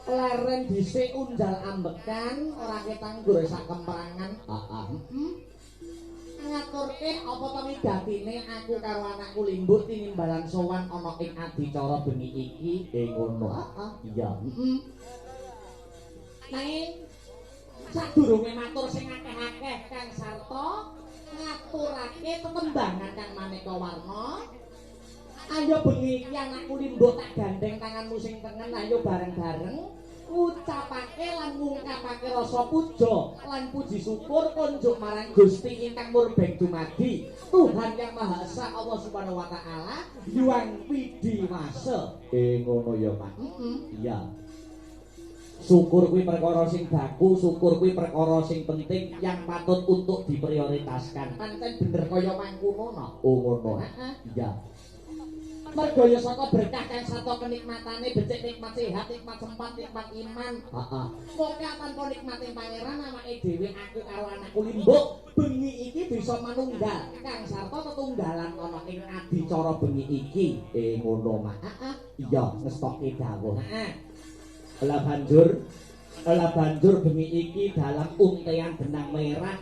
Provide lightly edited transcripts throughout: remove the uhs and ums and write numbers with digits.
Leren dhisik unjal ambekan ora ketanggur sak kemperangan. Ngaturke apa to wigatine aku karo anakku Limbuk tinimbalan sowan ana ing adicara bengi iki. Ngono. Iya. Nanging sadurunge matur sing akeh-akeh Kang Sarta ngaturake tetembangan kang maneka warna. Ayo bengi iki anakku Limbuk tak gandeng tanganmu sing tengen, ayo bareng-bareng ngucapake lan ngungkapake rasa puja lan puji syukur kunjuk marang Gusti ingkang murbeng dumadi Tuhan yang Maha Esa Allah Subhanahu wa taala Hyang Widiwasa. Ngono ya, Pak. Iya. Syukur kuwi perkara sing baku, syukur kuwi perkara sing penting yang patut untuk diprioritaskan. Pancen bener kaya mangkono no. Ngono. Iya. Mergo ya saka berkah kang sarta kenikmatane becik nikmat sehat, nikmat sempat, nikmat iman. Pokoke tanpa nikmating pangeran awake dhewe aku karo anakku Limbuk bengi iki bisa manunggal kang sarta tetunggalan ana ing adicara bengi iki. Ngono Mak. Iya, ngestokke dawuh. Lah banjur bengi iki dalam untean benang merah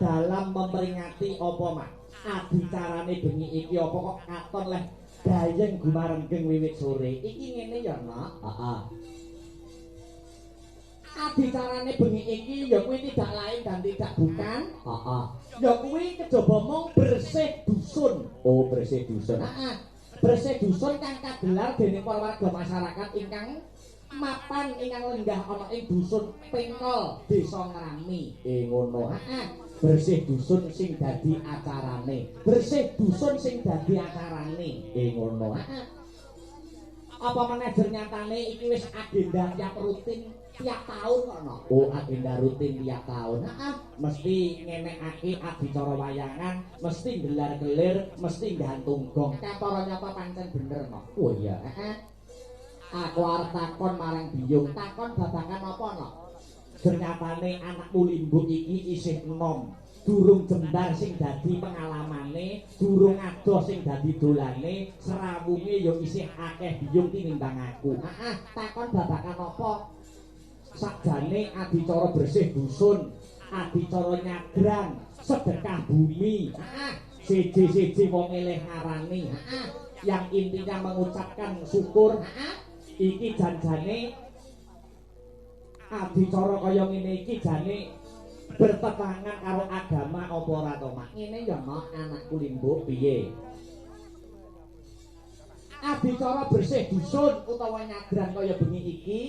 dalam memperingati apa Mak? Adicarane bengi iki apa kok katon leh gayeng gumarenggeng wiwit sore. Iki ngene ya, Nak. Adicarane bengi iki ya kuwi tidak lain dan tidak bukan. Ya kuwi kejaba mung bersih dusun. Oh, bersih dusun. Bersih dusun kang kagelar dening para warga masyarakat ingkang mapan ingkang lenggah ana ing dusun Pengkol, Desa Ngrami. Ngono. Bersih dusun sing dadi acarane. Bersih dusun sing dadi acarane. Ngono. Apa manajer nyatane iki wis agenda tiap rutin tiap tahun kono. Oh, agenda rutin tiap tahun. Mesti ngenekake adicara wayangan, mesti gelar-gelir, mesti gantung gong. Katara nyapa pancen bener no. Oh iya. Aku arep takon marang Biyung, takon babagan apa no? Ternyatane anakmu Limbuk iki isih enom. Durung jembar sing dadi pengalamane, durung adoh sing dadi dolane, serawunge ya isih akeh Biyung tinimbang aku. Takon babakan apa? Sakjane adicara bersih dusun, adicara nyagrang, sedekah bumi. Siji-siji wong eleh ngarani. Yang intinya mengucapkan syukur. Iki janjane adicara kaya ngene iki jane bertentangan karo agama apa ora to, Mak? Ngene ya, Mak, anakku Limbuk piye? Adicara bersih dusun utawa nyagrang kaya bengi iki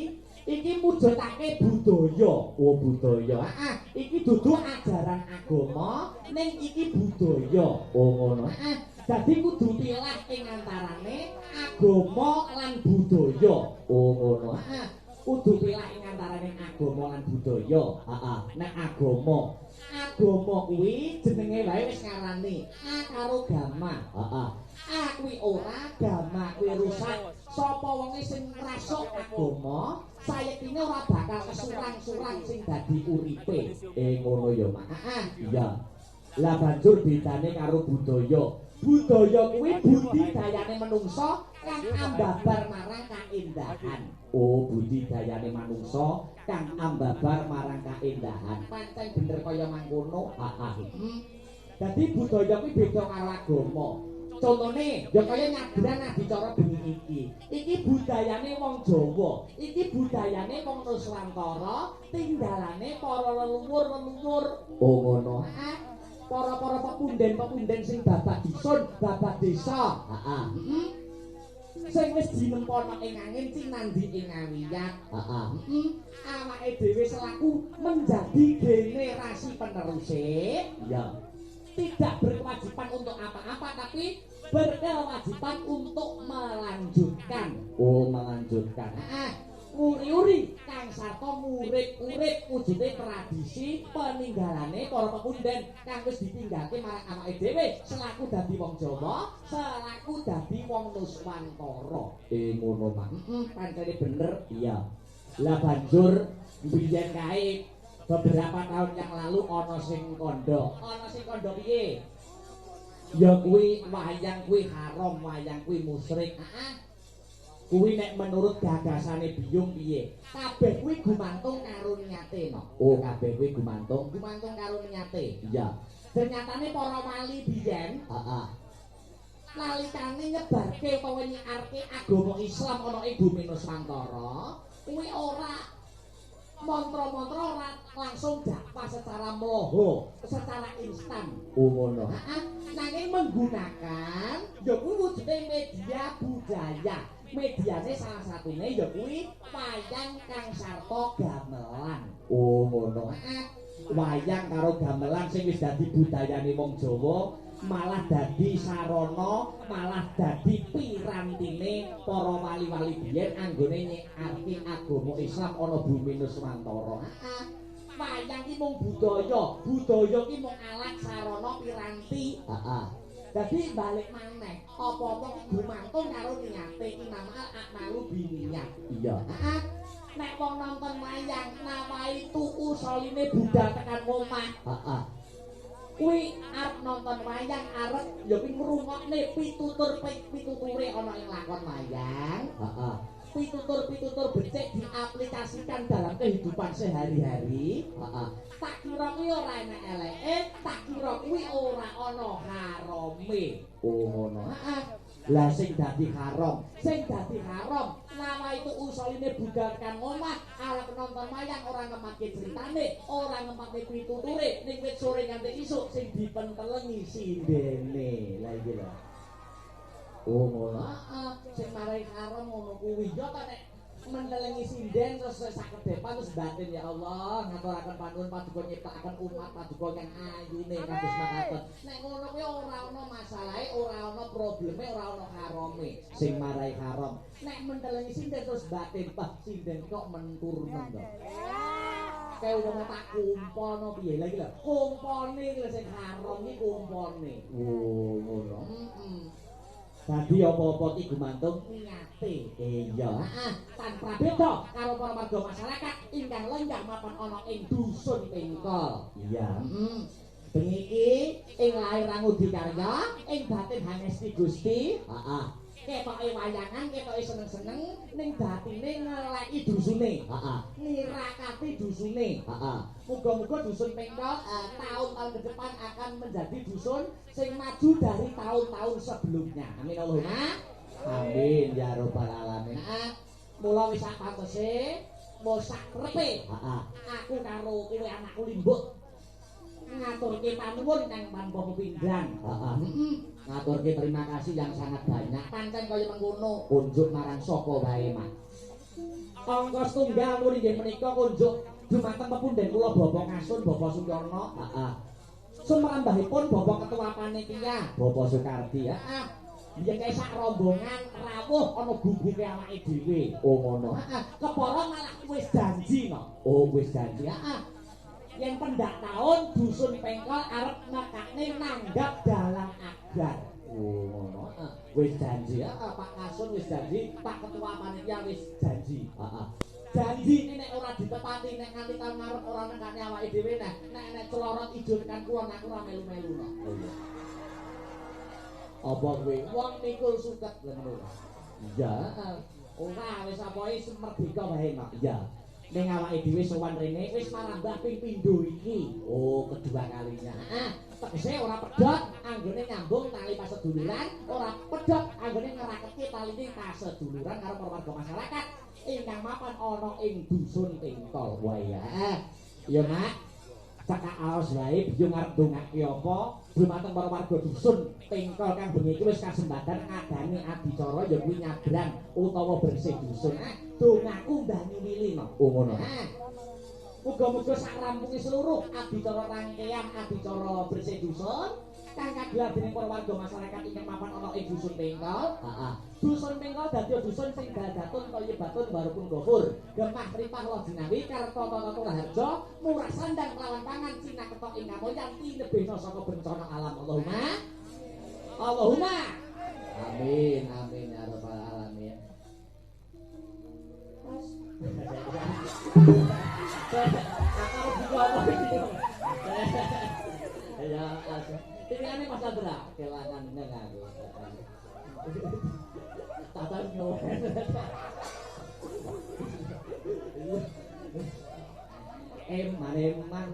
iki mujudake budaya. Oh budaya. Iki dudu ajaran agama ning iki budaya. Oh ngono. Dadi kudu pilah ing antarane agama lan budaya. Oh ngono. Kudu pilah ing antarane agama lan budaya. Nek agama kuwi jenenge wae wis ngarani karo gama. Kuwi ora, gama kuwi rusak. Sapa wonge sing ngrasuk agama, sayektine ora bakal kesurang-surang sing dadi uripe. Ngono ya, Mak. Iya. Lah banjur bedane karo budaya. Budaya kuwi budidayane manungsa kang ambabar marang kaendahan. Oh, budidayane manungsa kang ambabar marang kaendahan. Pancen bener kaya mangkono. Dadi budaya kuwi beda karo agama. Contone ya kaya nyaburan adicara bengi iki. Iki budayane wong Jawa, iki budayane wong Nuswantara, tinggalane para leluhur-leluhur. Oh ngono. Para pepunden sing babak dusun, babak desa. Sing wis dinempono ing angin cinandi ing awiyat. Awake dhewe selaku menjadi generasi peneruse, ya. Tidak berkewajiban untuk apa-apa tapi berkewajiban untuk melanjutkan. Oh, melanjutkan. Uri-uri kang sarta murid-murid wujude tradisi peninggalane para pepunden kang wis ditinggalke marang awake dhewe selaku dadi wong Jawa, selaku dadi wong Nuswantara. Ngono, Pak. Pancene bener. Iya. Lah banjur biyen kae beberapa tahun yang lalu ana sing kandha. Ana sing kandha piye? Ya kuwi wayang kuwi haram, wayang kuwi musyrik. Kuwi nek menurut gagasane Biyung piye? Kabeh kuwi gumantung karo niate, no. Oh, kabeh kuwi gumantung karo niate. Iya. Ternyatane para wali biyen, nalikane nyebarke utawa nyiarke agama Islam ana ing bumi Nuswantara, kuwi ora mantra-mantra ora langsung dakwah secara mloho, secara instan. Oh ngono. Nanging menggunakan ya kuwi wujude media budaya. Mediane salah satune ya kuwi wayang kang sarta gamelan. Oh ngono. Wayang karo gamelan sing wis dadi budayane wong Jawa malah dadi sarana, malah dadi pirantine para wali-wali biyen anggone nyiarke agama Islam ana bumi Nuswantara. Wayang ki mung budaya ki mung alat sarana piranti. Dadi balik maneh, apa-apa gumantung karo niate inamal akmalu biniyat. Iya. Nek wong nonton wayang nawahi tuku soline budal tekan omah. Kuwi arep nonton wayang arep ya kuwi ngrungokne pituture ana ing lakon wayang. Pitutur becik diaplikasikan dalam kehidupan sehari-hari. Tak kira kuwi ora enak eleke, tak kira kuwi ora ana harame. Oh ngono. Lah sing dadi haram nama itu usuline budal kan omah arep nonton wayang ora ngemake critane, ora ngemake pituture ning wit sore nganti isuk sing dipentelengi sindene. Lah iki lho. Oh ngono. Sing marai haram ngono kuwi ya ta nek mentelengi sinden terus sakedepan terus batin ya Allah ngaturaken panuwun paduka nyiptakaken umat paduka kang ayune kados makaten. Nek ngono kuwi ora ana masalahe, ora ana probleme, ora ana harame. Sing marai haram. Nek mentelengi sinden terus batin, bah sinden kok mentur mendok. Kae wong tak kumpulno piye lagi lho. Kumpulne lho sing haram iki kumpulne. Oh ngono. Dadi apa-apa iki gumantung niate. Iya. Tanpa beda karo para warga masyarakat ingkang lenggah mapan ana ing dusun Pengkol. Iya. Bengi iki ing lair Rangudi Karya, ing batin Hangesti Gusti. Ketoke wayangan, ketoke seneng-seneng ning batine ngeleki dusune. Nirakati dusune. Muga-muga dusun Pengkol tahun-tahun ke depan akan menjadi dusun sing maju dari tahun-tahun sebelumnya. Amin Allahumma. Amin ya rabbal alamin. Mula wis sak pantese, wis sak krepe. Aku karo kowe anakku Limbuk ngaturke panuwun kang tanpa pepindhan. Ngaturke terima kasih yang sangat banyak. Pancen kaya mengkono unjuk marang sapa wae, Mak. Angka setunggal mun inggih menika kunjuk dumateng pepunden kula Bapak Kasun Bapak Suyono. Heeh. Sumrambahipun Bapak Ketua Panitia Bapak Soekardi. Heeh. Biyen kae sak rombongan rawuh ana guguke awake dhewe. Oh ngono. Heeh. Kepara malah wis janji no. Oh wis janji. Heeh. Yen pendak taun dusun Pengkol arep nekakne nanggap dalang agar. Oh ngono. Heeh. Wis janji. Heeh, Pak Kasun wis janji, Pak Ketua Panitia wis janji. Heeh. Janji ini nek ora ditepati nek nganti taun ngarep ora nekane awake dhewe nek celorot ijo tekan kulon aku ora melu-melu no. Oh iya. Apa kowe wong mikul suket lho ngono. Iya. Ora wis apa wis merdeka wae no. Iya. Ning awake dhewe sowan rene wis marambah ping pindho iki. Oh, kedua kalinya. Heeh. Tegese ora pedhot anggone nyambung tali paseduluran, ora pedhot anggone ngeraketi tali paseduluran karo warga masyarakat ingkang mapan ana ing dusun Pengkol wae ya. Ya, Mak. Cekak aos wae biyo ngarep ndongake apa? Dumateng para warga dusun Pengkol kang bengi iki wis kasembadan ngadani adicara ya kuwi nyabrang utawa bersih dusun. Dongaku mbani mili no. Oh ngono. Muga-muga sak rampunge seluruh adicara rangkaian adicara bersih dusun kang kagelar dening para warga masyarakat ingkang mapan ana ing dusun Pengkol. Heeh. Dusun Pengkol dadi dusun sing dadatun kaya batun barupun gofur. Gemah tripah lo dinawi karta tata harjo murah sandang lawan pangan cina ketok ing kamulyan tinebehna saka bencana alam. Allahumma. Amin amin ya rabbal alamin. Ya, ini Mas Andra, kelangan nang aku. Tata nyowen. Eman.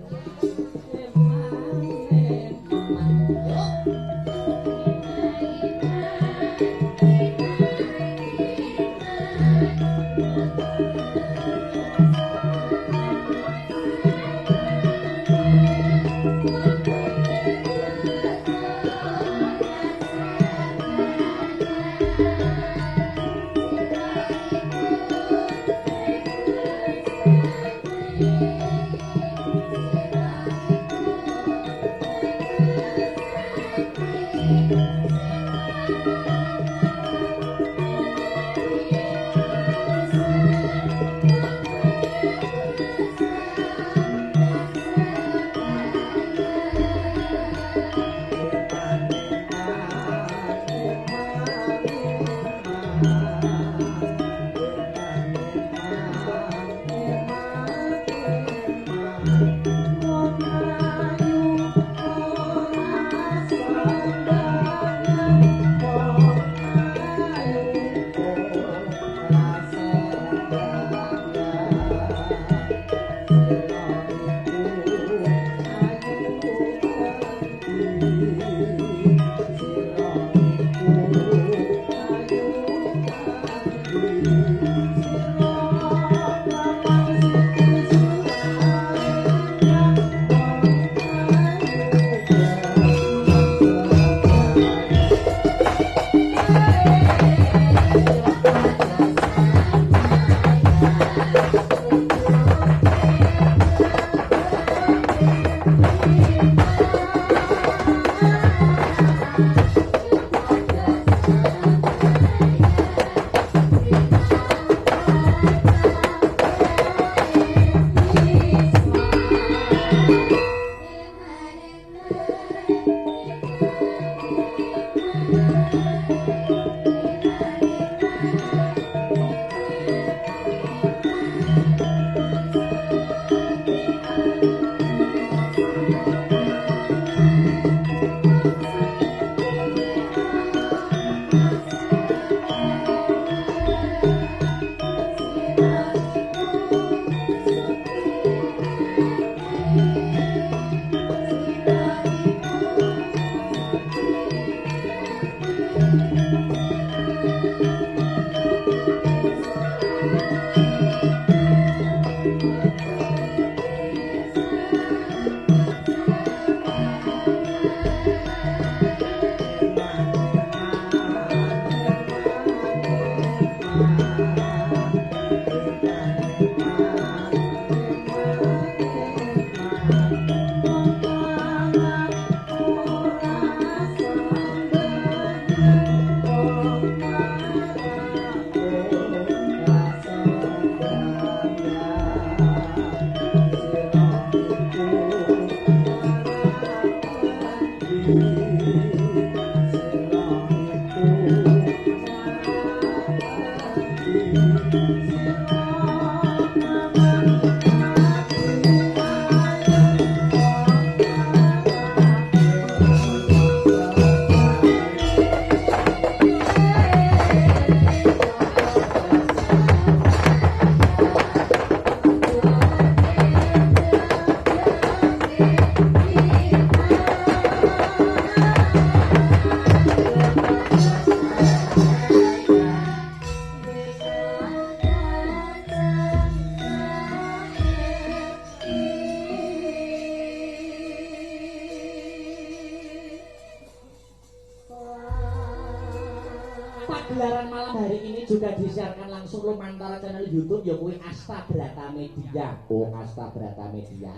Pagelaran malam hari ini juga disiarkan langsung lumantar channel YouTube ya kuwi Asta Brata Media. Oh, Asta Brata Media.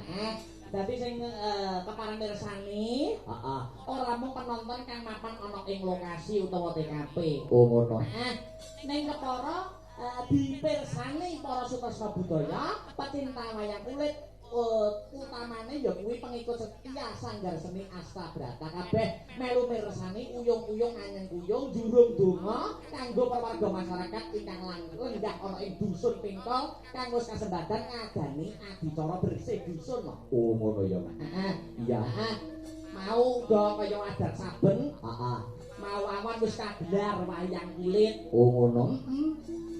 Dadi sing kepareng mirsani, ora mung penonton kang mapan ana ing lokasi utawa TKP. Oh, ngono. Ning kepara dipirsani para sutresna budaya, pecinta wayang kulit utamane ya kuwi pengikut setia Sanggar Seni Asta Brata kabeh melu mirsani uyung-uyung anyeng kuyung jurung donga kanggo warga masyarakat ingkang lenggah ana ing dusun Pingkol kang wis kasembadan ngagani adicara bersih dusun. Oh ngono ya, Mas. Iya. Mau uga kaya adat saben, mau awan wis kagelar wayang kulit. Oh ngono.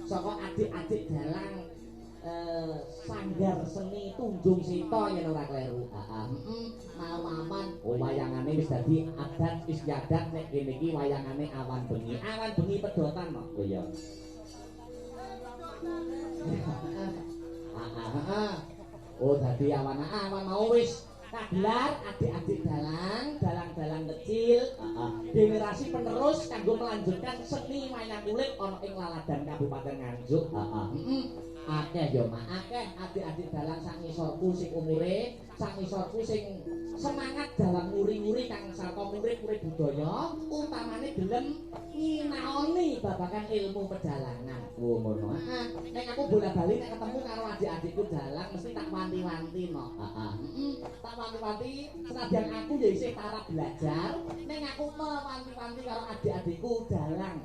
Saka adik-adik dalang Sanggar Seni Tunjung Sita yen ora kleru. Mawaman wayangane wis dadi adat istiadat nek kene iki wayangane awan bengi. Awan bengi pedotan kok. Oh iya. Oh dadi awan mau wis kagelar adik-adik dalang kecil, generasi penerus kanggo melanjutkan seni wayang kulit ana ing Laladan Kabupaten Nganjuk. Akeh ya mak, akeh adik-adik dalang sak ngisorku sing umure, sak ngisorku sing semangat dalam nguri-nguri kang sarta murid-murid budaya, utamane gelem nyinaoni babagan ilmu pedhalangan. Oh ngono. Nek aku bola-bali nek ketemu karo adik-adikku dalang mesti tak wanti-wanti no. Tak wanti-wanti senajan aku ya isih tarap belajar, nek aku mewanti-wanti karo adik-adikku dalang.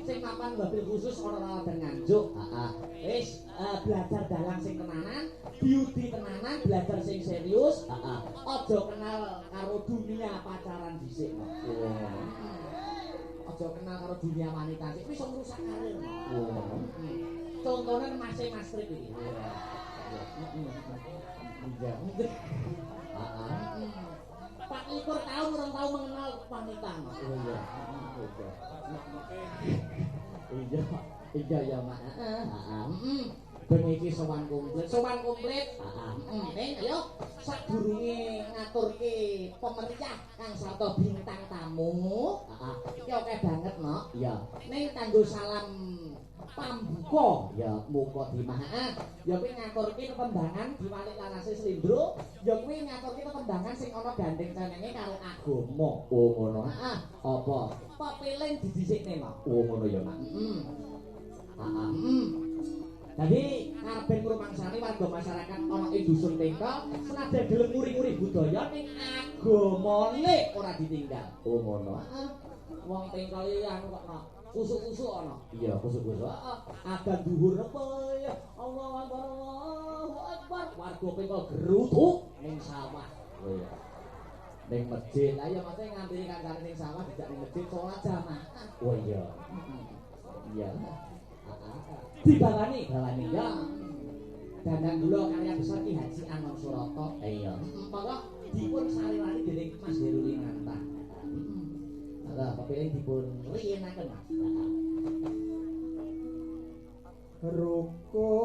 Sing mapan wabil khusus ana Laladan Nganjuk. Wis belajar dalang sing tenanan, beauty tenanan, belajar sing serius. Aja kenal karo dunia pacaran dhisik. Aja kenal karo dunia wanita sik wis ngrusak karir. Contohnya Mas Trip iki. Pak Likur tahun orang tahu mengenal wanita. Iya ya mak. Ben iki sowan komplit. Ning ayo sadurunge ngaturke pemeriah kang sarta bintang tamu. Iki akeh banget no. Iya. Ning kanggo salam pambuka ya muka dimaha. Ya kuwi ngaturke tetembangan diwalik larase Slindro. Ya kuwi ngaturke tetembangan sing ana gandeng cenenge karo agama. Oh ngono. Apa? Pepiling didhisikne mak. Oh ngono ya mak. Jadi karben ngrumangsani warga masyarakat ana ing dusun Pingkol senajan gelem nguri-nguri budaya ning agamane ora ditinggal. Oh ngono. Wong Pingkol iki anu kok kusuk-kusuk ana. Iya, kusuk-kusuk. Adan dhuwur apa ya. Allahu Akbar, Allahu Akbar. Warga Pingkol gerutuk ning sawah. Oh iya. Ning masjid. Lah ya mate ngantini kancane ning sawah dijak ning masjid salat jamaah. Oh iya. Iya. Dibawani ya. Dandang kula karya besar Ki Haji Anom Surata. Iya. Monggo dipun sarirani dening Mas Herulinanta. Lah kepengin dipun riyenaken Mas. Rukun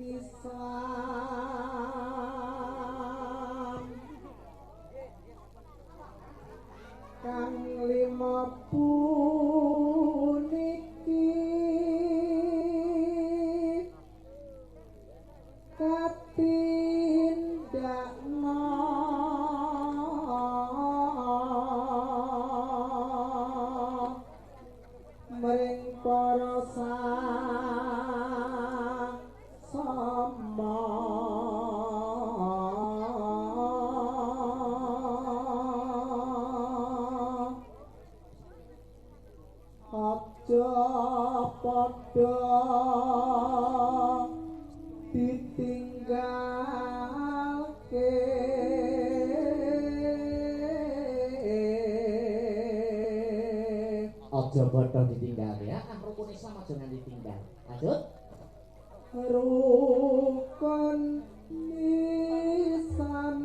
Islam kang 50 katindakna mring para sasama aja padha ditinggalke aja padha ditinggal ya rukun Islam aja nganti ditinggal. Lanjut rukun Islam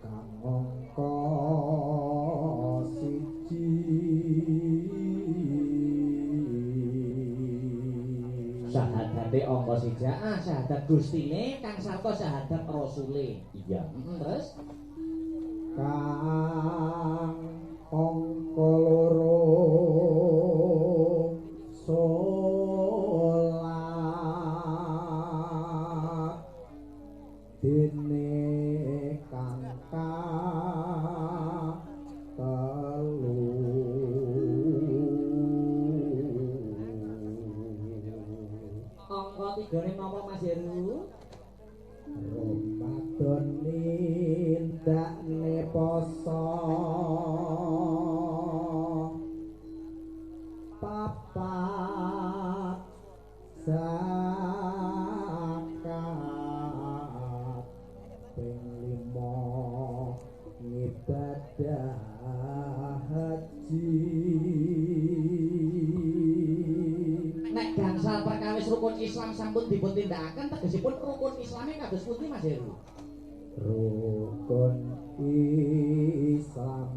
kang angka Heeh, syahadat Gustine kang sarta syahadat Rasule. Iya. Terus kang angka loro salat dene kang telu angka 3 napa Mas Heru? Ramadan nindakne poso papat zakat ping 5 ngibadah haji. Nek gangsal perkawis rukun Islam sampun dipun tindakaken tegesipun rukun Islame kados pundi Mas Heru? Rukun Islam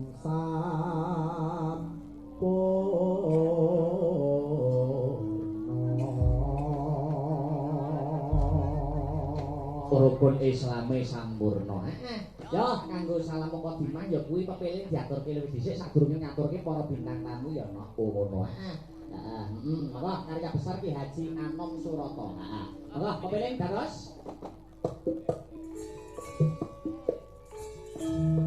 Rukun Islame sampurna. Yo kanggo salam mukadimah ya kuwi pepilih diaturke luwih dhisik sadurunge ngaturke para bintang tamu ya ngono. Heeh. Apa karya besar Ki Haji Anom Surata. Heeh. Apa pepilih dados? Thank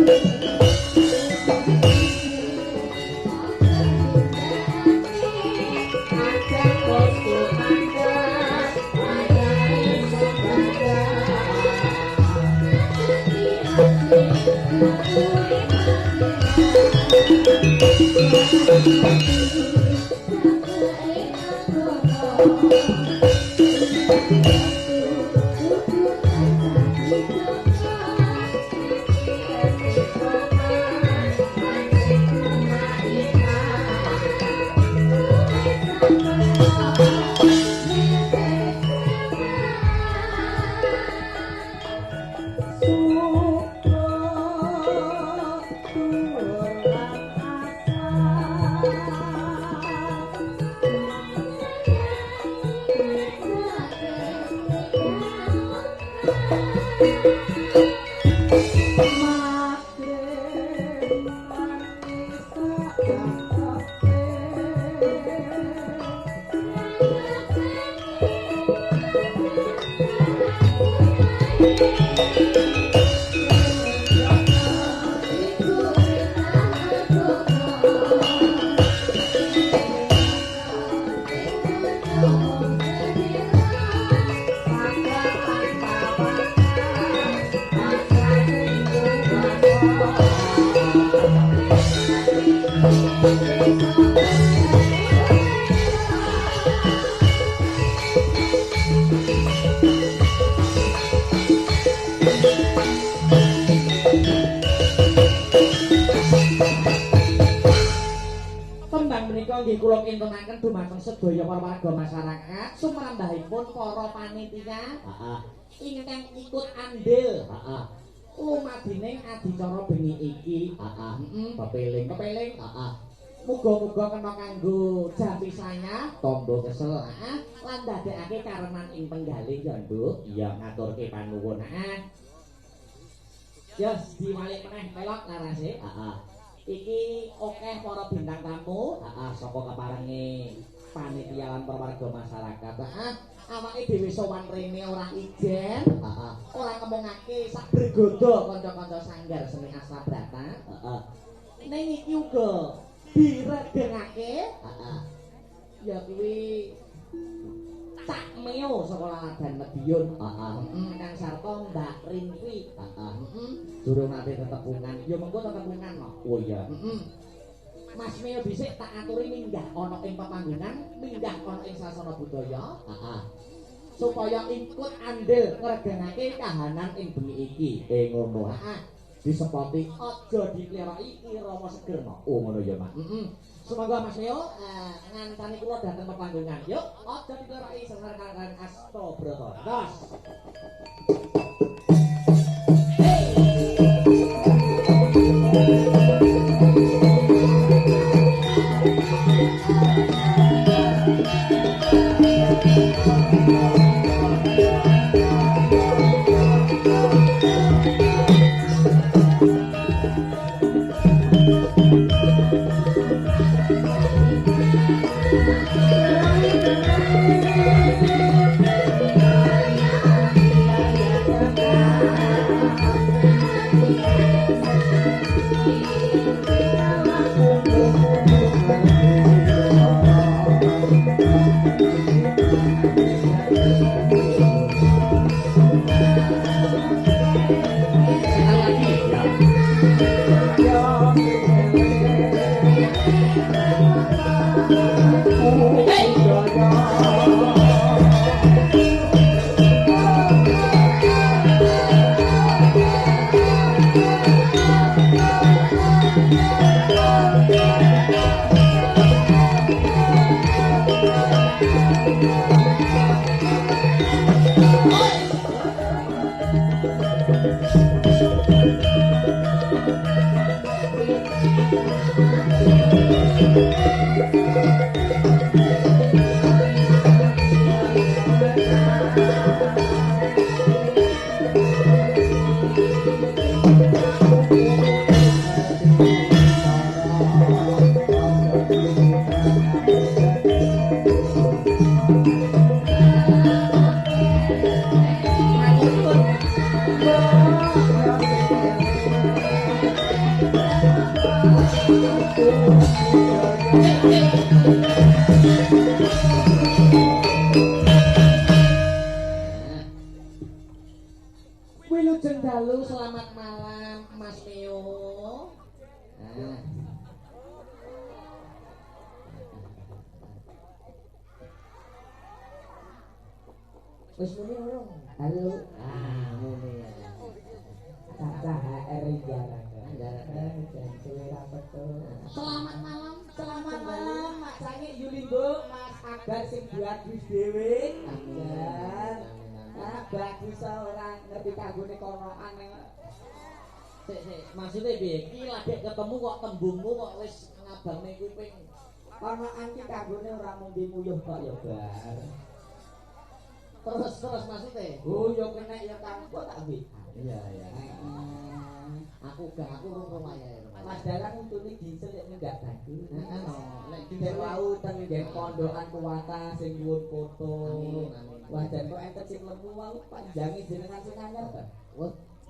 you. Nggih kula kintunaken dumateng sedaya para warga masyarakat sumrambahipun para panitia ingkang ikut andil lumadining adicara bengi iki pepeling muga-muga kena kanggo jati saya tombo kesel lan ndadekake karenan ing penggalih ya Nduk iya ngaturke panuwun Yos diwalik meneh melok larase iki akeh para bintang tamu saka keparenge panitia lan warga masyarakat awake dhewe sowan rene ora ijen ora ngomongake sak bergodo kanca-kanca sanggar seni Astabrata ning iki uga diregengake ya kuwi Cak Meo saka Laladan Medion Kang Sarto Mbak Rinfi durung nate tetepungan ya mengko tetepungan kok oh iya Mas Meo dhisik tak aturi minggah ana ing pepanggonan minggah ana ing sasana budaya supaya ikut andil ngregengake kahanan ing bengi iki ngono disepoti aja dipleroki irama seger no oh ngono ya Mas semoga Mas Meo ngantani kula dateng pepanggonan yuk aja dipleroki senar-senar Astabrata dos Wilujeng dalu selamat malam Mas Meo. Wis muni urung? Halo. Muni ya. Kakak HR jarakan. Selamat malam Mak Sangi Yulimbo, Mas Agar sing buat wis dhewe. Bagus ora ngerti kanggone konoan sik maksude piye iki lagi ketemu kok tembungmu kok wis ngabangne kuping konoan iki kanggone ora mung dimuyuh kok ya bar terus maksude oh yo kena ya kanggo tak wi iya aku rung wayahe Mas Dalang untune dicelik enggak bagus nek dhewe wau teng nggih pondokan kuwata sing nyuwun foto wajan kok enten sing lemu wau panjange jenengan sing anyar ta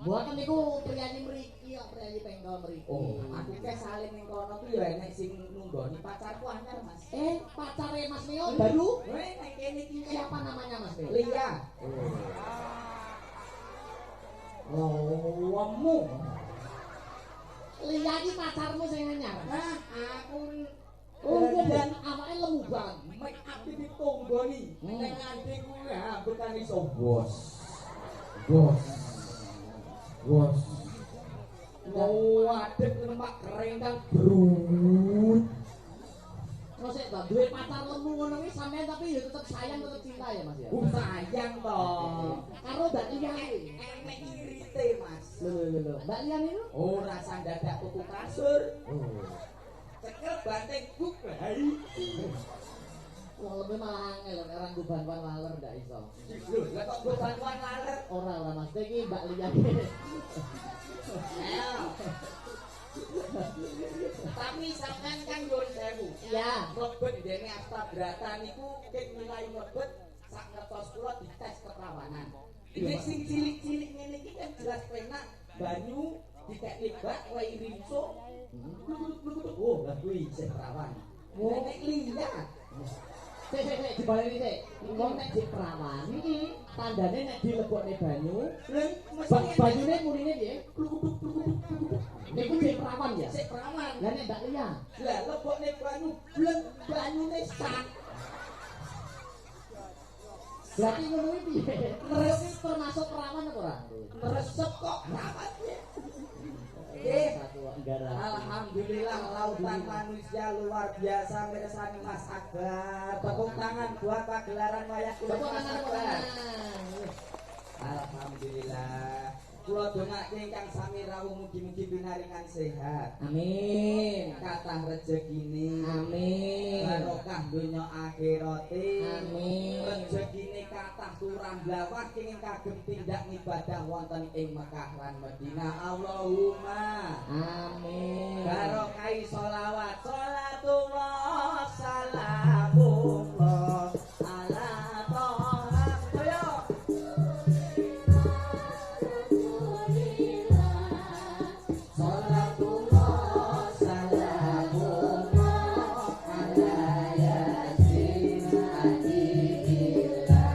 mboten niku priyayi mriki kok priyayi pengko mriki oh aku ke salin ning kono ku ya enek sing nunggoni pacarku anyar Mas pacare Mas Meo baru nek kene iki siapa namanya Mas Meo Lia oh lemu Lia iki pacarmu sing anyar. Hah, aku Dan awake lemu banget. make up di tonggoni. Nek ngandhe kuwi hampir kan iso. Bos. Bos. Oh, adek lemak kerengkang brut. Terus sik to, duwe pacar lemu ngono kuwi sampean tapi ya tetep sayang tetep cinta ya Mas ya. Sayang toh. Karo Mbak Lia iki. Enek irite, Mas. Lho. Mbak Lia niku? Oh, rasa dadak tuku kasur. Oh. Cekel banteng buk hai. Wong lebih malah angel nek ora nggo bantuan laler ndak iso. Lho, lah kok nggo bantuan laler? Ora Mas, iki Mbak Lia. Tapi sampean kan nyuwun sewu. Iya. Mlebet dene Astabrata niku kek nilai mlebet sak ngertos kula dites keperawanan. Ini sing cilik-cilik ngene iki kan jelas penak banyu dikek bak wae rinso. Oh, lah kuwi isih perawan. Nek liya. Sik dibaleni sik. Wong nek dik perawan iki tandane nek dilebokne banyu, banyune murine piye? Niku dik perawan ya? Sik perawan. Lah nek Mbak Lia, Lah lebokne banyu blek banyune sak. berarti ngono iki piye? Terus termasuk perawan apa ora? Resep kok perawan ya. Alhamdulillah lautan manusia luar biasa mirsani Mas Akbar. Tepuk tangan buat pagelaran wayang kulit Mas Akbar. Alhamdulillah. Kula dongake ingkang sami rawuh mugi-mugi pinaringan sehat. Amin. Kathah rejekine. Amin. Barokah donya akhirate. Amin. Rejekine kathah turah blawah kenging kagem tindak ibadah wonten ing Mekah lan Madinah. Allahumma Amin. barokah sholawat sholatullah salamullah ala toha. Ayo sholatullah salamullah ala yasin adillah.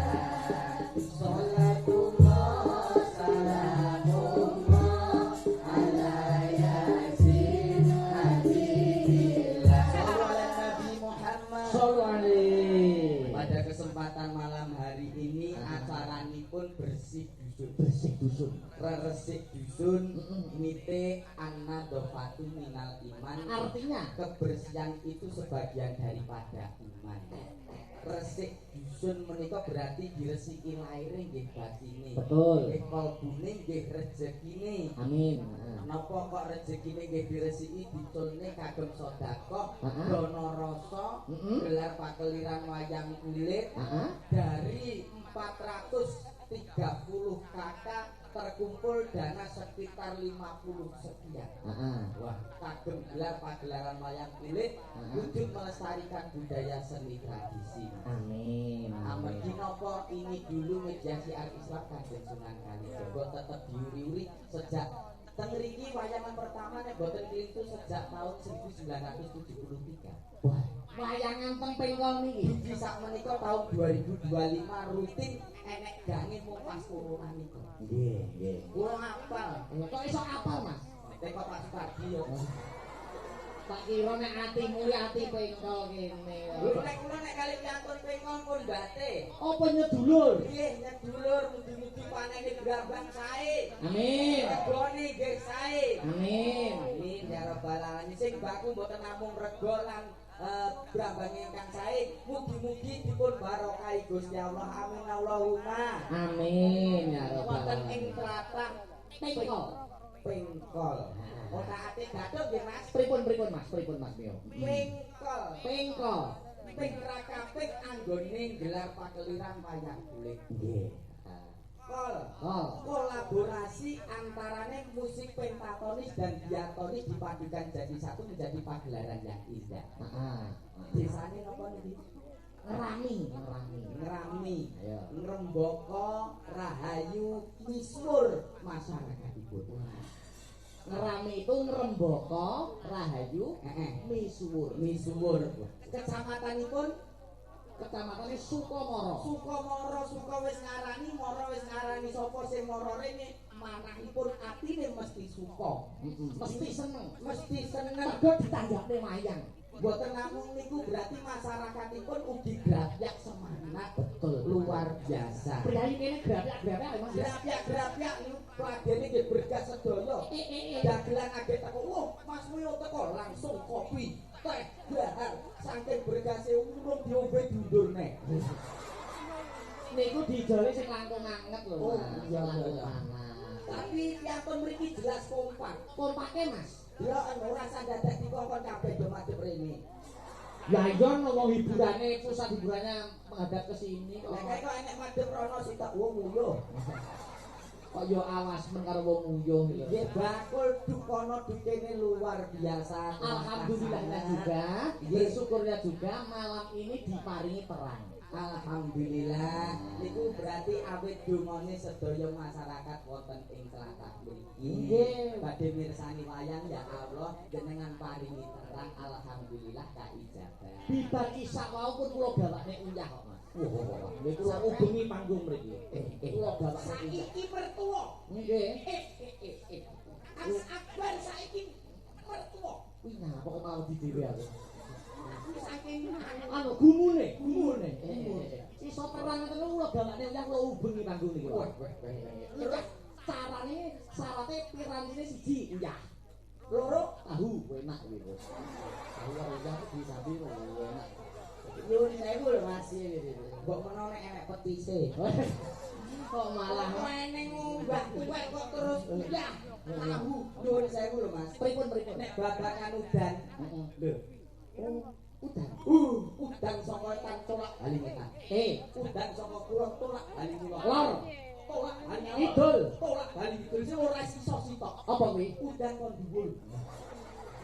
Sholatullah salamullah ala yasin adillah. Sallallahu Nabi Muhammad. Sallallahu alaihi. Pada kesempatan malam hari ini acaranipun bersih dusun. Bersih dusun. Resik dusun mite an-nadhafatu minal iman. Artinya Kebersihan itu sebagian daripada iman. Resik dusun menika berarti diresiki laire nggih batine. betul. Nggih kalbune nggih rejekine. Amin. Napa kok rejekine nggih diresiki diculne kagem sedekah, dana rasa, gelar pakeliran wayang kulit dari 430 kakak terkumpul dana sekitar 50 sekian. Wah, kagem gelar pagelaran wayang kulit wujud melestarikan budaya seni tradisi. Amin. Amargi napa ini dulu media siar Islam Kanjeng Sunan Kalijaga tetap diuri-uri sejak teng mriki wayangan pertama nek boten keliru sejak tahun 1973. Wah, wayangan teng Pengkol niki. Di sak menika tahun 2025 rutin enek gange mung pas corona niku. Nggih. Kula hafal. Kok iso apal, Mas? Teko pas pagi yo. Tak kira nek atimu ati Pengkol kene. Lho nek kula nek kali nyantun pengkon pun bate. Apa nyedulur? Nggih, nyedulur mugi-mugi panene brambang sae. Amin. Regane nggih sae. Amin. Amin ya rabbal alamin. Sing baku mboten namung rego lan brambang ingkang sae, mugi-mugi dipun barokahi Gusti Allah. Amin Allahumma. Amin ya rabbal Wonten ing alamin. tlatah Pengkol. Pengkol. Otak-ate gaduh nggih Mas. Pripun Mas Mio? Pengkol. Pengkol. Ping rakaping anggone gelar pakeliran wayang kulit. Nggih. Kol. Kolaborasi antarane musik pentatonis dan diatonis dipadukan jadi satu menjadi pagelaran yang indah. Desane napa niki? Ngerami. Ayo. Ngrembaka rahayu misuwur masyarakatipun. Ngerami itu ngrembaka rahayu Misuwur. Kecamatanipun kecamatan Sukomoro. Suka wis ngarani, Moro wis ngarani sapa sing moro rene manahipun atine mesti suka. apa. Mesti seneng. Mesti seneng. Mergo ditanggapne wayang. Mboten namung niku berarti masyarakatipun ugi grapyak semangat Betul. luar biasa. Priyayi kene grapyak-grapyak Mas. Grapyak niki pladene nggih bergas sedaya. Dagelan agek teko, "Wah, Mas Mulyo teko langsung kopi, teh, dahar." Saking bergase urung diombe diundur nek. Niku dijole sing langkung anget lho. Oh, Mas. iya, Langkung iya. panas. Tapi piyantun mriki jelas kompak. Kompake Mas. Ya ora usah dadak dikongkon kabeh do madhep rene. Ya iya no wong hiburane pusat hiburannya menghadap ke sini kok. Lah kok enek madhep rono sitok wong Mulyo. Kok yo awas men karo wong nguyuh gitu. Nggih bakul dukono dukene luar biasa. Alhamdulillahnya juga, bersyukurnya juga malam ini diparingi terang. Alhamdulillah niku berarti awit dongane sedaya masyarakat wonten ing tlatah mriki. Nggih. Badhe mirsani wayang ya Allah jenengan paringi terang alhamdulillah kaijabah. Bibar kisah wau pun kula gawakne uyah kok Mas. Wah, niku kula ubengi panggung mriki. Kula gawakne uyah. Saiki mertua. Nggih. As Akbar saiki mertua. Kuwi napa kok malah didhewe aku. Saking Anu gumune. Iso perang ngoten kula gawakne uyah kula ubengi panggung niku. Terus carane syaratnya pirantine siji uyah. loro Tahu enak gitu. Tahu uyah disambi enak. nyuwun sewu lho Mas. Mbok menawa nek enek petise. Kok malah meneng mbah tuwek kok terus uyah. Tahu nyuwun sewu lho Mas. pripun Nek babakan udan. Lho. Udan. Udan saka tan tolak bali ngetan. Udan saka kulon tolak bali kulon. Lor. Tolak bali Idul. Tolak bali idul. Sing ora sisa sitok. Apa kuwi? Udan kon dhuwur.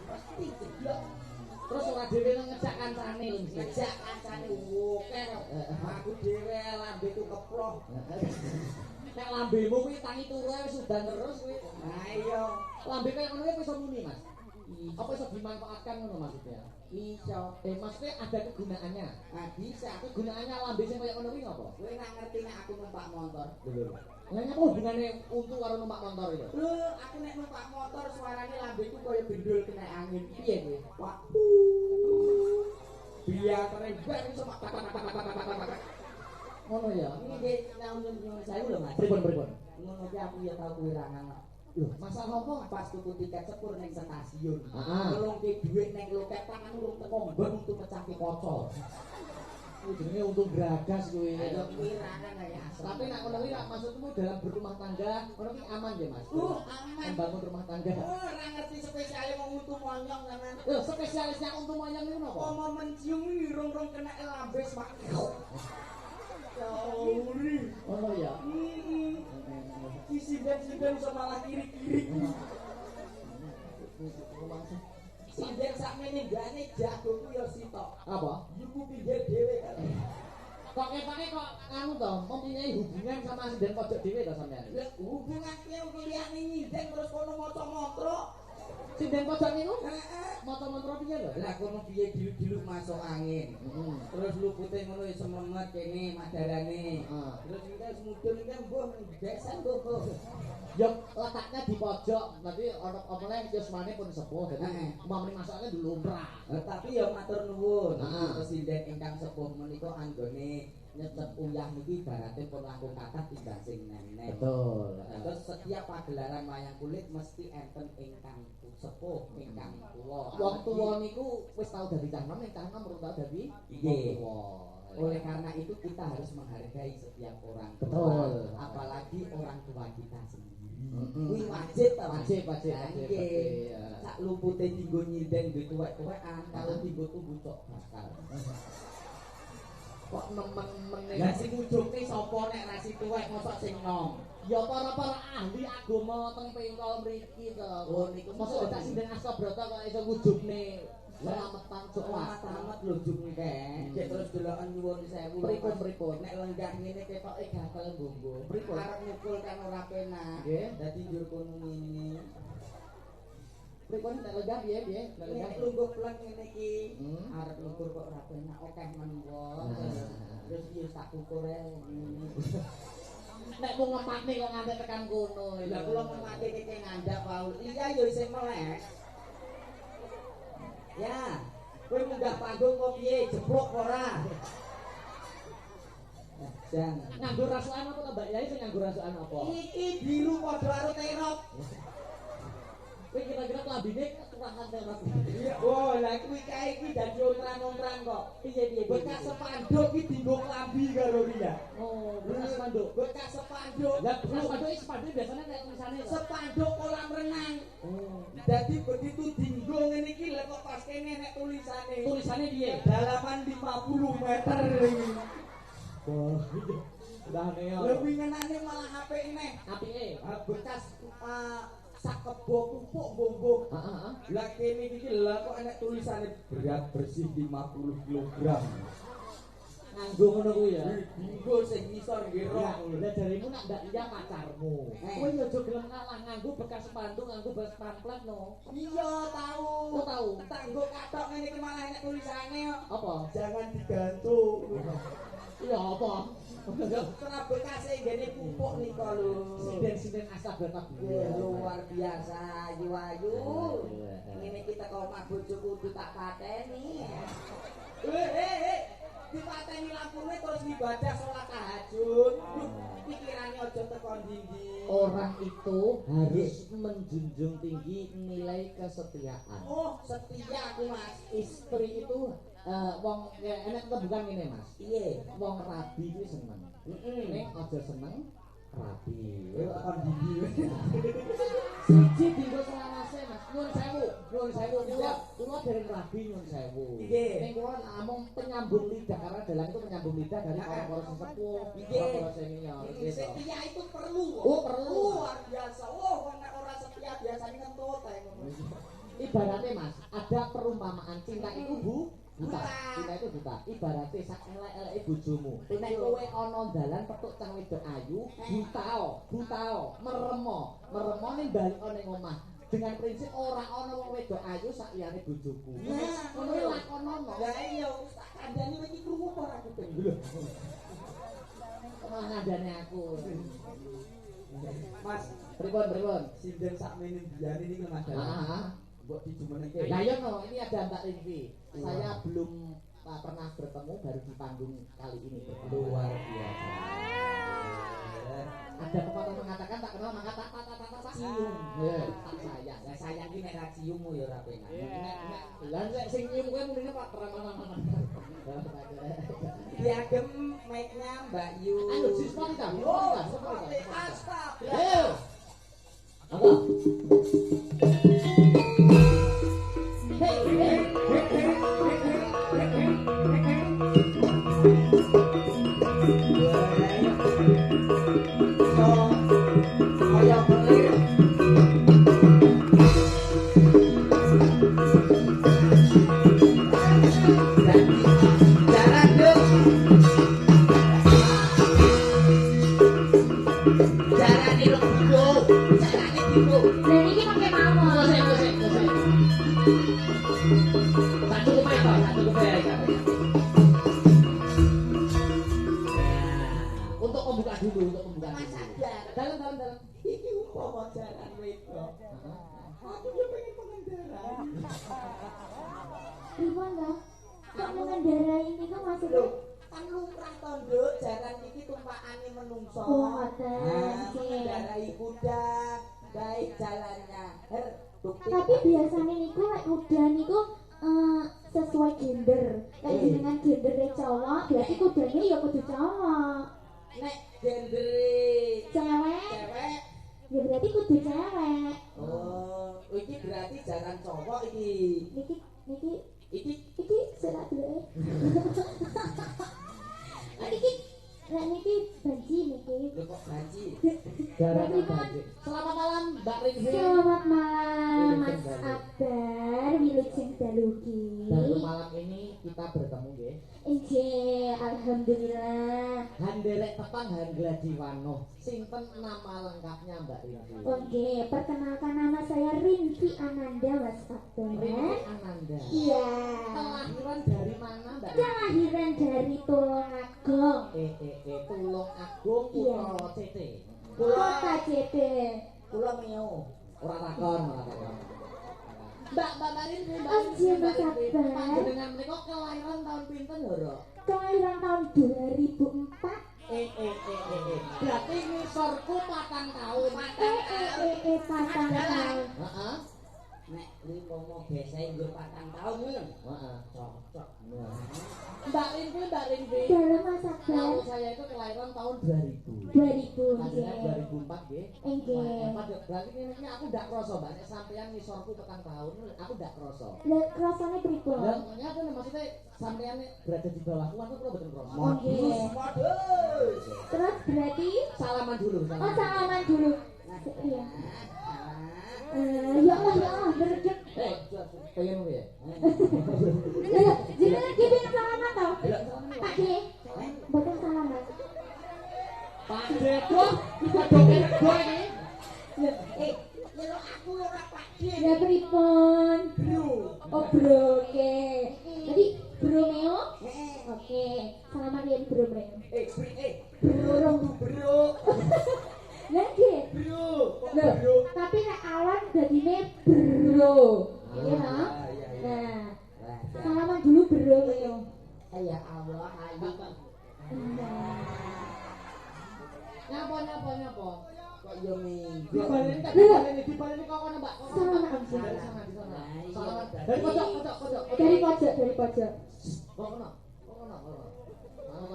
Mesti jeblok. Terus ora dhewe ngejak kancane lho. Ngejak kancane oke. Aku dhewe lambeku keploh. Nek lambemu kuwi tangi turu wis udan terus kuwi. Nah iya. Lambe kaya ngono kuwi iso muni, Mas. Apa iso dimanfaatkan ngono maksudnya? Iso. Maksudnya ada kegunaannya. Nah bisa. Kegunaannya lambe sing kaya ngono kuwi ngopo? Kowe nggak ngerti nek aku numpak motor. Lah apa hubungane untu karo numpak motor itu? Lho, aku nek numpak motor suarane lambeku kaya bendul kena angin. Piye kuwi? Wah. Biar terembak iso mak. Ngono ya. Ini nggih nyuwun sewu lho Mas. Pripun? Ngono ki aku ya tau kuwirangan. Loh, masalah apa? Pas tuku tiket sepur ning stasiun. Heeh. Nulungke dhuwit ning loket tangan urung teko mbeng untuk pecahke kaca. Kuwi jenenge untung bragas kuwi. Ayo kuwirangan ya. Tapi nek ngono kuwi maksudmu dalam berumah tangga, ngono kuwi aman ya, Mas? Aman. Membangun rumah tangga. Ora ngerti spesiale wong untu monyong sampean. Lho, spesialisnya untung wayang niku napa? Apa mencium irung-irung kena lambe mak. Sauri. Ngono ya. Sinden iso malah kiri-kiri. Sinden sakmene gane jagoku ya sitok. Apa? Iku pinggir dhewe kan. Kok ketake kok anu to, mempunyai hubungan sama sinden pojok dhewe to sampean? Lah hubungan ki liyane nyinden terus kono maca mantra. Sinden pojok niku? Heeh. Maca mantra piye lho? Lah kono piye diluk-diluk masuk angin. Terus lupute ngono iso mlemet kene madarane. Terus kita semudun iki mbuh gesan mbuh. Ya letaknya di pojok, nanti orang omongnya yusmane pun sepuh, jadi umpamane masaknya dulu lumrah. Tapi ya matur nuwun, presiden ingkang sepuh menika anggone nyecep uyah niki ibaratipun pun langkung kathah timbang sing nenek. Betul. Terus setiap pagelaran wayang kulit mesti enten ingkang sepuh, ingkang tuwa. Wong tuwa niku wis tau dadi cah nom, cah nom urung tau dadi Nggih. tuwa. Oleh karena itu kita harus menghargai setiap orang tua, Betul. apalagi orang tua kita sendiri. Kuwi wajib ta, Wajib. Nggih. Sak lupute dinggo nyinden duwe tuwek-tuwekan, kalau dinggo tubuh cok bakal. Kok nemen-nemen Lah sing ujugke sapa nek ra si tuwek mosok sing nom. ya para ahli agama teng pengkol mriki to. Oh niku Mosok tak sinden Astabrata kok iso wujudne selametan Selamat lho juk engke. Terus deloken nyuwun sewu. Pripun? Nek lenggah ngene ketoke gatel mbunggo. Pripun? Arep nyukul kan ora penak. Nggih. Dadi njur kono ngene. Pripun nek lenggah piye? Nek lenggah Nek lungguh plek ngene iki Hmm. arep ngukur kok ora penak akeh menwo. Nah. Terus iki tak ukur ae ngene. nek mau ngemakne kok nganti tekan kono. Lah kula memake keke ngandhap Paul. Iya yo isih melek. Ya, kowe munggah panggung kok piye? Jeblok ora? Jangan. Nganggo rasukan apa to Mbak Yai sing nganggo rasukan apa? Iki biru padha karo terop. Kowe kira-kira klambine keturahan terop. Iya, oh lah kuwi kae iki dadi ontran-ontran kok. Piye-piye bekas sepanduk iki dienggo klambi karo dia. Oh, bekas spanduk. Bekas sepanduk. Lah bekas spanduk iki spanduk biasanya nek tulisane kok. Sepanduk kolam renang. Oh. Dadi begitu dienggo ngene iki lek kok pas kene nek tulisane. Tulisane piye? Dalaman 50 meter iki. Wah, udah neo. Lebih ngenane malah apik neh. Apike? Bekas sak kebo pupuk bonggong. Heeh. Lah kene iki lha kok enek tulisane berat bersih 50 kg. Nganggo ngono kuwi ya. Dinggo sing ngisor nggih roh. Lah jarimu nak ndak iya pacarmu. Kowe yo aja gelem ngalah nganggo bekas spanduk, nganggo bekas pamflet no. Iya tahu. Oh tahu. Tak nggo katok ngene iki malah enek tulisane kok. Apa? Jangan digantung. Iya apa? Kena bekas ngene pupuk nika lho. Sinden-sinden astaga Luar biasa Ayu Ayu. Ngene kita kok omah bojoku kudu tak pateni. Dipateni lampune terus ibadah salat tahajud. Pikirane aja teko ndi-ndi. Orang itu harus menjunjung tinggi nilai kesetiaan. Oh, setia aku Mas. Istri itu wong enek bukan ngene Mas. Piye? Wong rabi kuwi seneng. Nek aja seneng rabi. Kon ndi-ndi. Siji dinggo selawase Mas. Nyuwun sewu. Kula dereng rabi nyuwun sewu. Ning kula namung penyambung lidah karena dalang itu menyambung lidah dari para sesepuh, para senior. Setia itu perlu. Oh, perlu. Luar biasa. Oh, wong nek ora setia biasane ngentut ae ngono. Ibaratnya Mas, ada perumpamaan cinta itu buta. Cinta itu buta. Ibaratnya sak elek-eleke bojomu. Nek kowe ana dalan petuk cah wedok ayu, buta, meremo ning balik ning omah. Dengan prinsip ora ana wong wedok ayu sak liyane bojoku. Ngono lakonono. Lah iya, tak kandhani iki krungu apa ora kuping. Malah ngandane aku. Mas, Pripun? sinden sakmene biyen iki Mas. Mbok dijumenengke. Lah iya no, ini ada Mbak Ringki. Saya belum pernah bertemu, baru di panggung kali ini. Luar biasa. Ada pepatah mengatakan tak kenal maka tak cium. Tak sayang. Lah sayang iki nek ra ciummu ya ora penak. Lah nek sing cium kowe mrene Pak ramah-ramah. Diagem mic-nya Mbak Yu. Anu dispon ta? Astagfirullah. Ayo. Apa? Dalam. Iki umpama jalan wedok. Aku yo pengen pengendara. Gimana? Kok mengendarai ini kan maksudnya? Kan lumrah to, Nduk, jalan iki tumpakane menungso. Oh, ngoten. Mengendarai kuda, baik jalannya. Tapi biasanya niku lek kuda niku sesuai gender. Lek jenengan gendere cowok, berarti kudanya ya kudu cowok. Nek gender Cewek, ya berarti kudu cewek. Oh, iki berarti jalan cowok iki. Iki serak dulu. Niki banji niki. Lho kok banji? Selamat malam Mbak Ringki. Selamat malam Mas Akbar, Wilujeng Daluki. Baru malam ini kita bertemu nggih. Injih, alhamdulillah. Handerek tepang Hangladiwano. Sinten nama lengkapnya Mbak Ringki? Oke, perkenalkan nama saya Rinki Ananda Mas Akbar. Rinki Ananda. Iya. Kelahiran dari mana Mbak? Kelahiran dari Tulungagung. Agung. Tulung Agung Kutha CT. Kota CT. Kula meo. Ora takon. Mbak Marin, Oh, iya, Mas Sabar. Panjenengan menika kelahiran tahun pinten lho? Kelahiran tahun 2004. Berarti ngisorku 4 tahun. Patang tahun. Heeh. Nek lipomo biasae nggur 4 tahun. Heeh. Cocok. Mbak Rin kuwi Dalam Mas Sabar. Kalau saya itu kelahiran tahun 2000. 2000 Panjenengan nggih. 2004 nggih. Nggih. Berarti ini aku ndak krasa, Mbak. Nek sampeyan ngisorku 4 tahun, aku ndak krasa. Lah rasane pripun? Lah, nyata maksudnya sampeyan berada di bawahku kan kula mboten krasa. Nggih. Modus. Terus berarti Salaman dulu. oh salaman dulu. Iya. Ya Allah, berdek. Pengen ya? Lah, jenengan ki pengen salaman to? Pak Ki. Mboten salaman. Pak Deko, padha gue iki. Lho aku ora Pak Din. Ya pripun? Bro. Oh, bro, oke. Jadi bro Meo? Heeh. Oke. Salaman ya bro Meo. Bro. Lah nggih. Bro. Loh, tapi nek awan dadine bro. Iya ha? Nah, salaman dulu bro Meo. Ya Allah, ayo. Nyapa. Kok yo minggu. Dibaleni kok kono, Mbak. Salaman. Di sana. Salaman. Dari pojok. Dari pojok. Kok kono. Mana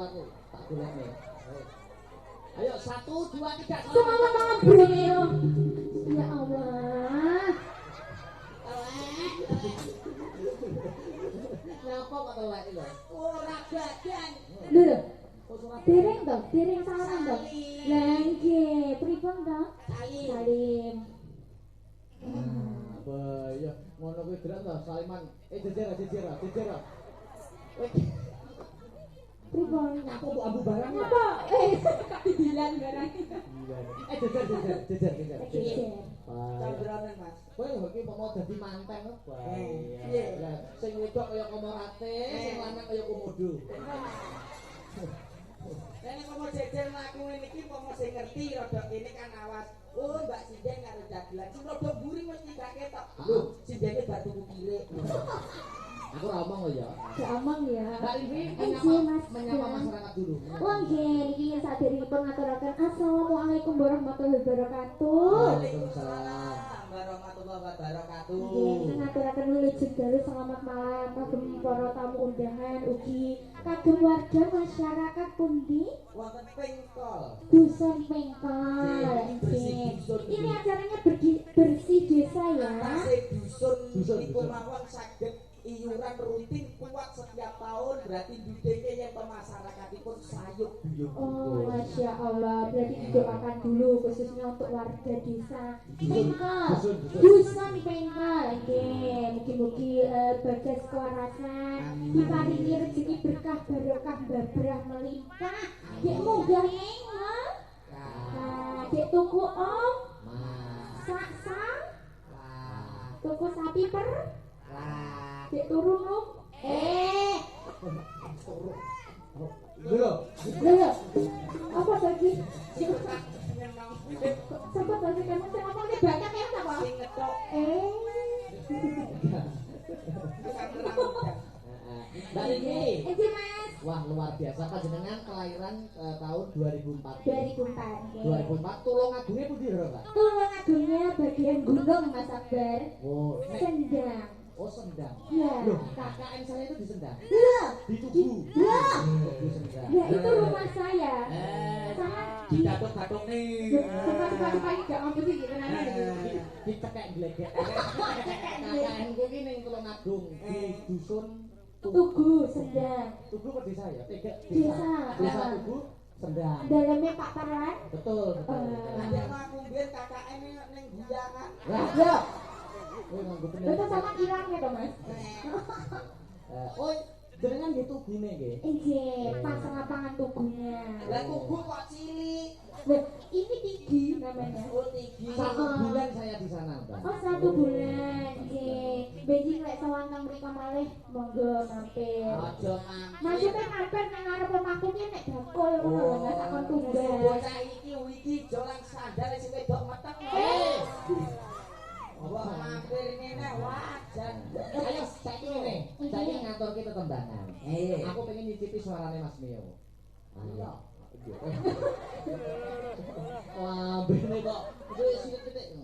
aku? Tak golekne. Ayo 1 2 3. Salaman bro Meo. Ya Allah. Nyapa kok telek iki lho? Ora badan. Lho. Dereng salaman to. Lah nggih, pripun to? Salim. Apa ya ngono kuwi gerak to saliman. Jejer. Pripun? Apa Bu ambu barang? Apa? Dibilang barang. Jejer. Jejer. Cambranan, Mas. Kowe iki mau dadi manten kok. Iya. Lah sing wedok kaya komorate, sing lanang kaya komodo. Nek mau jejer laku niki pomo sing ngerti rada kene kan awas. Oh, Mbak Sinden karo dagelan. Sing rada mburi mesti gak ketok. Lho, Sindene gak tuku kirik. Aku ora omong lho ya. Gak omong ya. Mbak Livi Mas. menyapa masyarakat dulu. Wah nggih, iki saderengipun ngaturaken assalamualaikum warahmatullahi wabarakatuh. Waalaikumsalam warahmatullahi wabarakatuh. Nggih, ngaturaken wilujeng dalu selamat malam kagem para tamu undangan ugi kagem warga masyarakat pundi Wonten Pengkol. Dusun Pengkol. Nggih, bersih Nggih. dusun. Ini acaranya bersih desa ya. Atase dusun Dusun. niku mawon saged iuran rutin kuat setiap tahun berarti bidenge yang pemasyarakatipun sayup buyung. Oh, Masya Allah. Berarti didoakan dulu khususnya untuk warga desa Pengkol. Dusun Pengkol. Nggih, mugi-mugi bagas kewarasan diparingi rezeki berkah barokah babrah melimpah. Dek munggah ngeng. Dek tuku om. Sak-sak. Tuku sapi per. Dek turun om. Lho, Lho. Apa tadi? Sapa tadi kamu sing ngomong iki banyak ya apa? Sing ngetok Mbak Livi. Mas. Wah, luar biasa panjenengan kelahiran tahun 2004. 2004. 2004 Tulung Agungnya pundi lho, Pak? Tulung Agungnya bagian gunung Mas Akbar. Oh, Sendang. Oh, Sendang. Iya. Loh, KKN saya itu di Sendang. Lah, Di Tugu. lah. Di Sendang. Ya itu rumah saya. Sama di digatung-gatung nih. suka-suka gak mampu sih gitu nanya Ditekek glegek. KKN ku iki ning Tulung Agung di dusun Tugu Sendang. Tugu apa desa ya? Desa. Desa Tugu Sendang. Dalamnya Pak Parwan. Betul. Nanti aku biar KKN ning Guyangan. Lah, ya. Oh, nganggo bener. Betul sama Irang ya toh Mas. Oh, jenengan di Tugune nggih. Iya, pas lapangan Tugunya. Lah Tugu kok cilik. Nah, ini tinggi namanya. Oh, tinggi. 1 bulan saya di sana, Mbak. Oh 1 bulan, oke. Benjing lek sawang nang mriko malih monggo mampir. Aja mampir. Maksudnya mampir nang ngarep omahku ki nek bakul ngono lho, nggak sakon tunggal. Bocah iki jolang sandal sing wedok meteng. Apa mampir ngene wajan. Ayo saiki ngene. Saiki ngaturke tetembangan. Aku pengen nyicipi suarane Mas Mio. Ayo. Wah, bene kok wis sithik-sithik.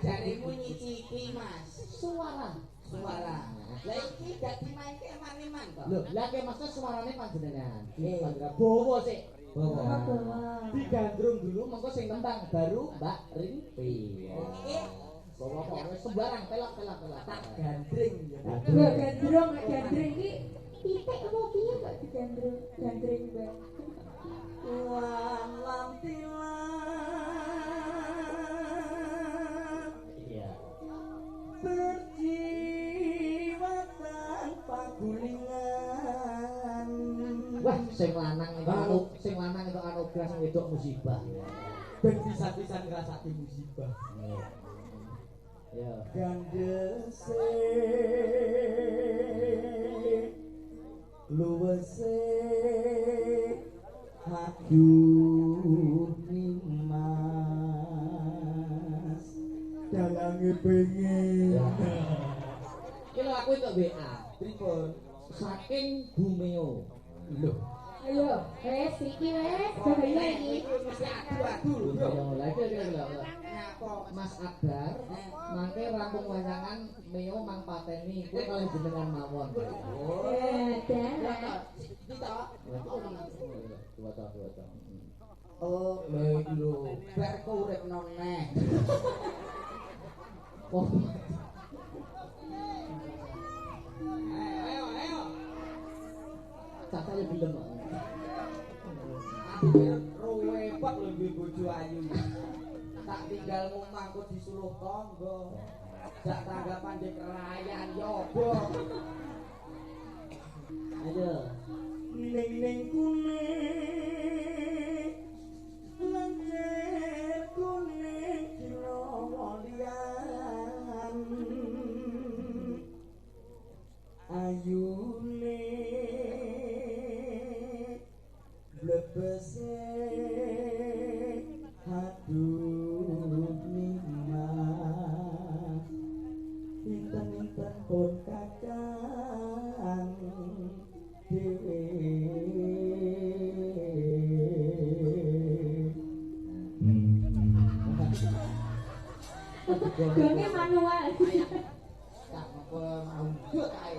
Jarimu nyicipi Mas. Suara. Lah iki gak dimainke eman-eman kok. Lho, lah ke Mas suarane panjenengan. Panjenengan bowo sik. Bawa. Digandrung dulu mengko sing tembang baru Mbak Rinpi. Bawa apa sembarang pelak. Tak gandring ya. Lho gandrung iki titik apa piye kok digandrung? Gandring bae. Lam tilam. Iya. Berjiwa tanpa gulingan. Wah, sing lanang itu anugerah sing wedok musibah. Ben bisa-bisa ngrasake musibah. Ya. Gandese luwese aduh nimas dalange pengen. Iki lho aku entuk WA. Pripun? Saking Bumeo. Lho. Ayo, iki bahaya iki. Mesti adu-adu lho. Lah iki lho. Nyapa Mas Akbar, mangke rampung wanyangan Meo mang pateni kuwi kalih jenengan mawon. Dan kita Dua. oh lha iki lho bar kok urip noneh. Oh. Ayo. Tata yo film. Aku ruwepet lho duwe bojo ayu. Tak tinggal ngomongku disuluh tangga. Jak tanggapan dek rayan yobo. Ayo. Ning kuning lancer kuning kilawalian ayune blebese aduh nimah inten-inten pun kakang dewe. gone manual. Tak ngempul udut ae.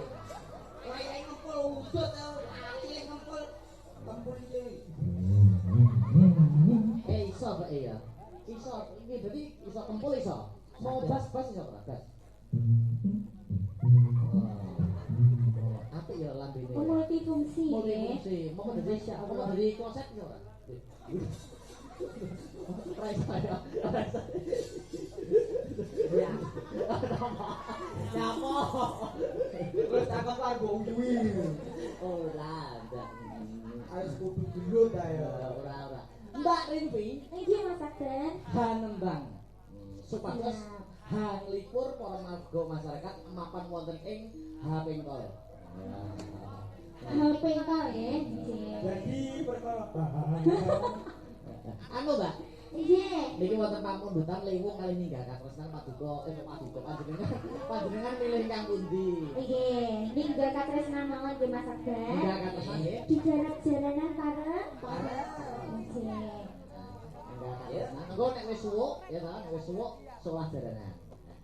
Wayahe ngempul udut ali ngempul kempul iki. Iso kok ya. Iso iki dadi iso kempul iso. Mau bas iso ora bas. Apik ya lambene. Multifungsi. Mau dari kloset iso ora? Ya. Nyapa? Terus aku kanggo kuwi. Ora, ndak. Harus kudu gelut ae. Ora. Mbak Rinpi, Iki Mas Akbar. hanembang. Supados hanglipur para marga masyarakat mapan wonten ing Hapengkol. Pengkal ya. Jadi perkara Anu, Mbak, Iya. niki wonten pamundutan liwung kali ninggah katresnan paduka panjenengan milih ingkang pundi? Nggih, ninggal katresnan mawon nggih Mas Akbar. Ninggah katresnan nggih. Di darat jalanan pareng. Nggih. Ninggah katresnan. Engko nek wis suwuk ya ta, nek wis suwuk solah jaranan.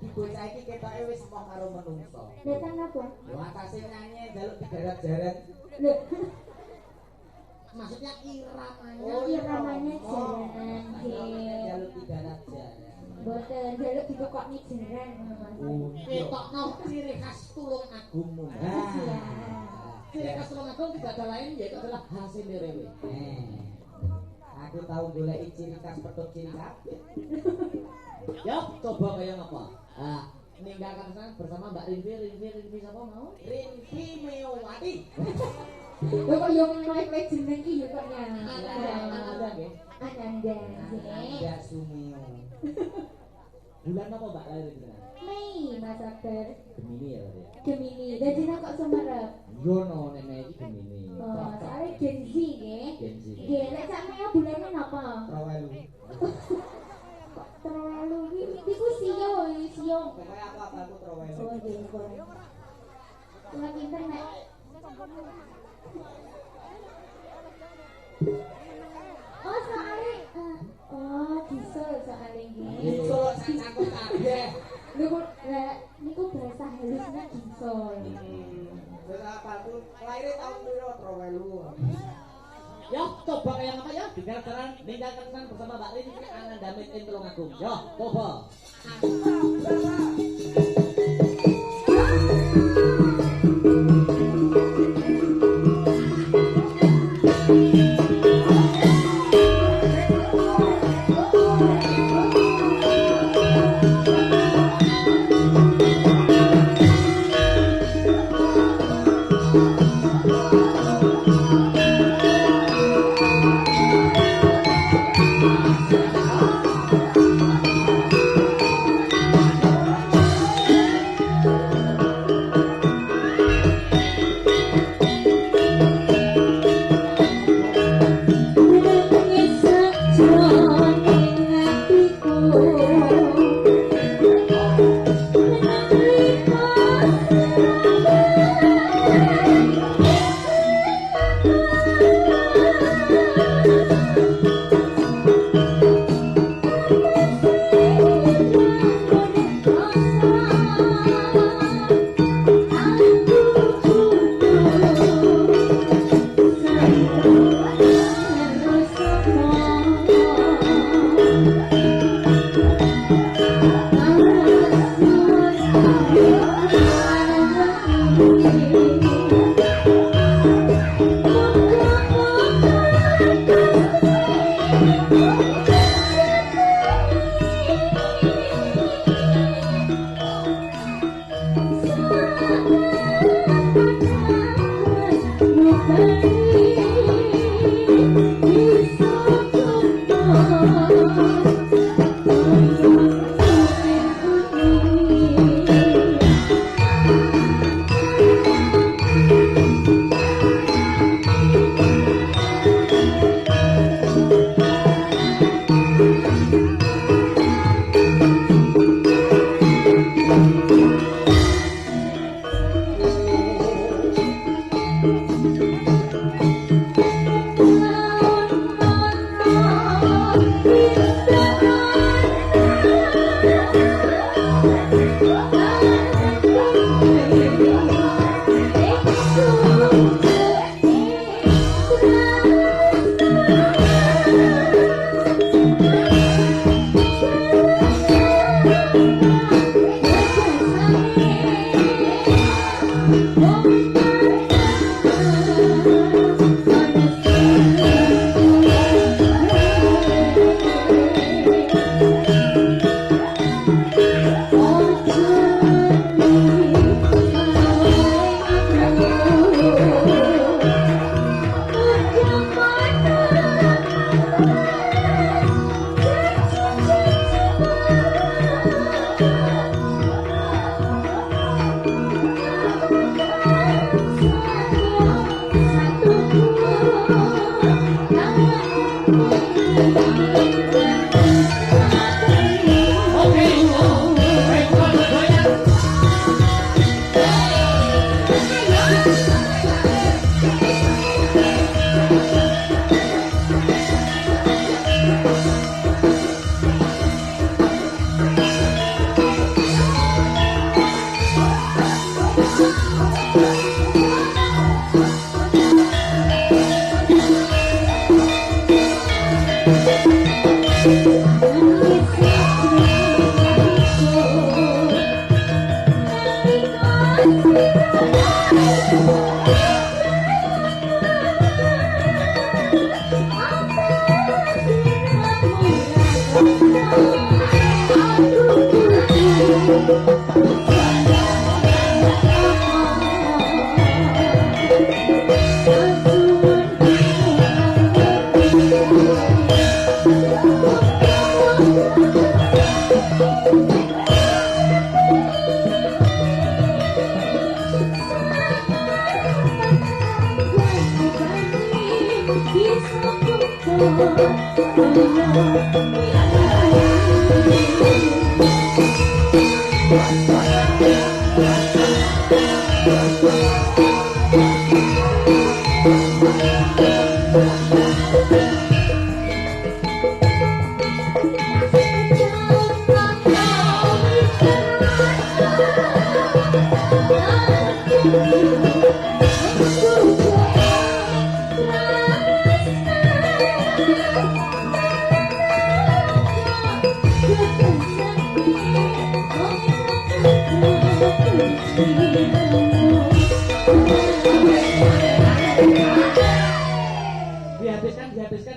di bocah iki ketoke wis moh karo menungso. Datang apa? Yo atase nyanyi njaluk digarap-jaran. Lho, Maksudnya iramanya. Oh, iramanya jaranan nggih. Njaluk digarap-jaran. Boten njaluk dibukokne jaran Mas. Ketokno ciri khas Tulung Agungmu. Iya. Ciri khas Tulung Agung tidak ada lain yaitu adalah hasil derewe. Aku tahu goleki ciri khas petuk ciri kabeh. Ya, coba kayak apa? Ah, meninggalkan sana bersama Mbak Rinvi siapa mau? Rinvi Mewati. Lho kok yo mulai jeneng iki yo kok Ada nggih. Ananda nggih. Ya Sumeo. Bulan apa Mbak lahir jenengan? Mei Mas Akbar. Gemini ya tadi. Gemini. Dadi nek kok sumerep. Yo no nenek iki Gemini. Oh, soalnya Gen Z nggih. Gen Z. Nggih, nek sak Mei bulane napa? Trawelu. Terlalu iku sio, sio. Pokoknya apa aku trowel. Oh, nggih, kok. Kula pinter nek. Oh, soalnya oh, bisa soalnya nggih. Iso sak cangkem kabeh. Niku bahasa halusnya ginsol. Terus apa tuh? Lahirnya tahun piro trowelu. Yo, coba kayak apa ya? Dengar-dengar meninggalkan bersama Mbak Rini ini Ananda Made in Tulungagung. Yo, coba.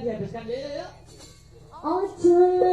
Dihabiskan, yuk. Ojo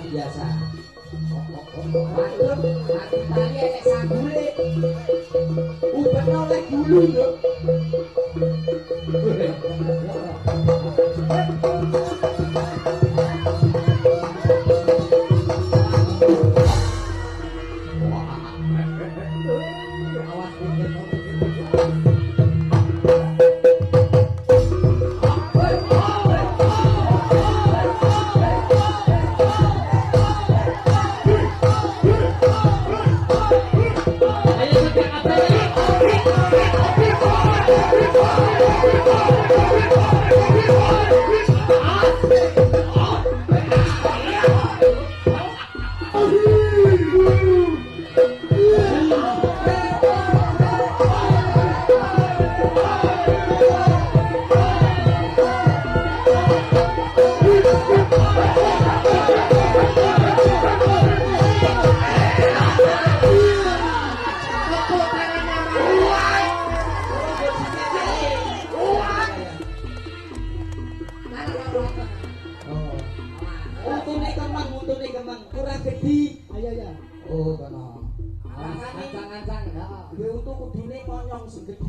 biasa. Waduh, hati tali enek sambule. Uben oleh gulu lho. Awas pikir. Untune kemang kurang gede. Ayo ya. Oh, kono. Ancang-ancang ya. Dia untu kudune konyong sing gede.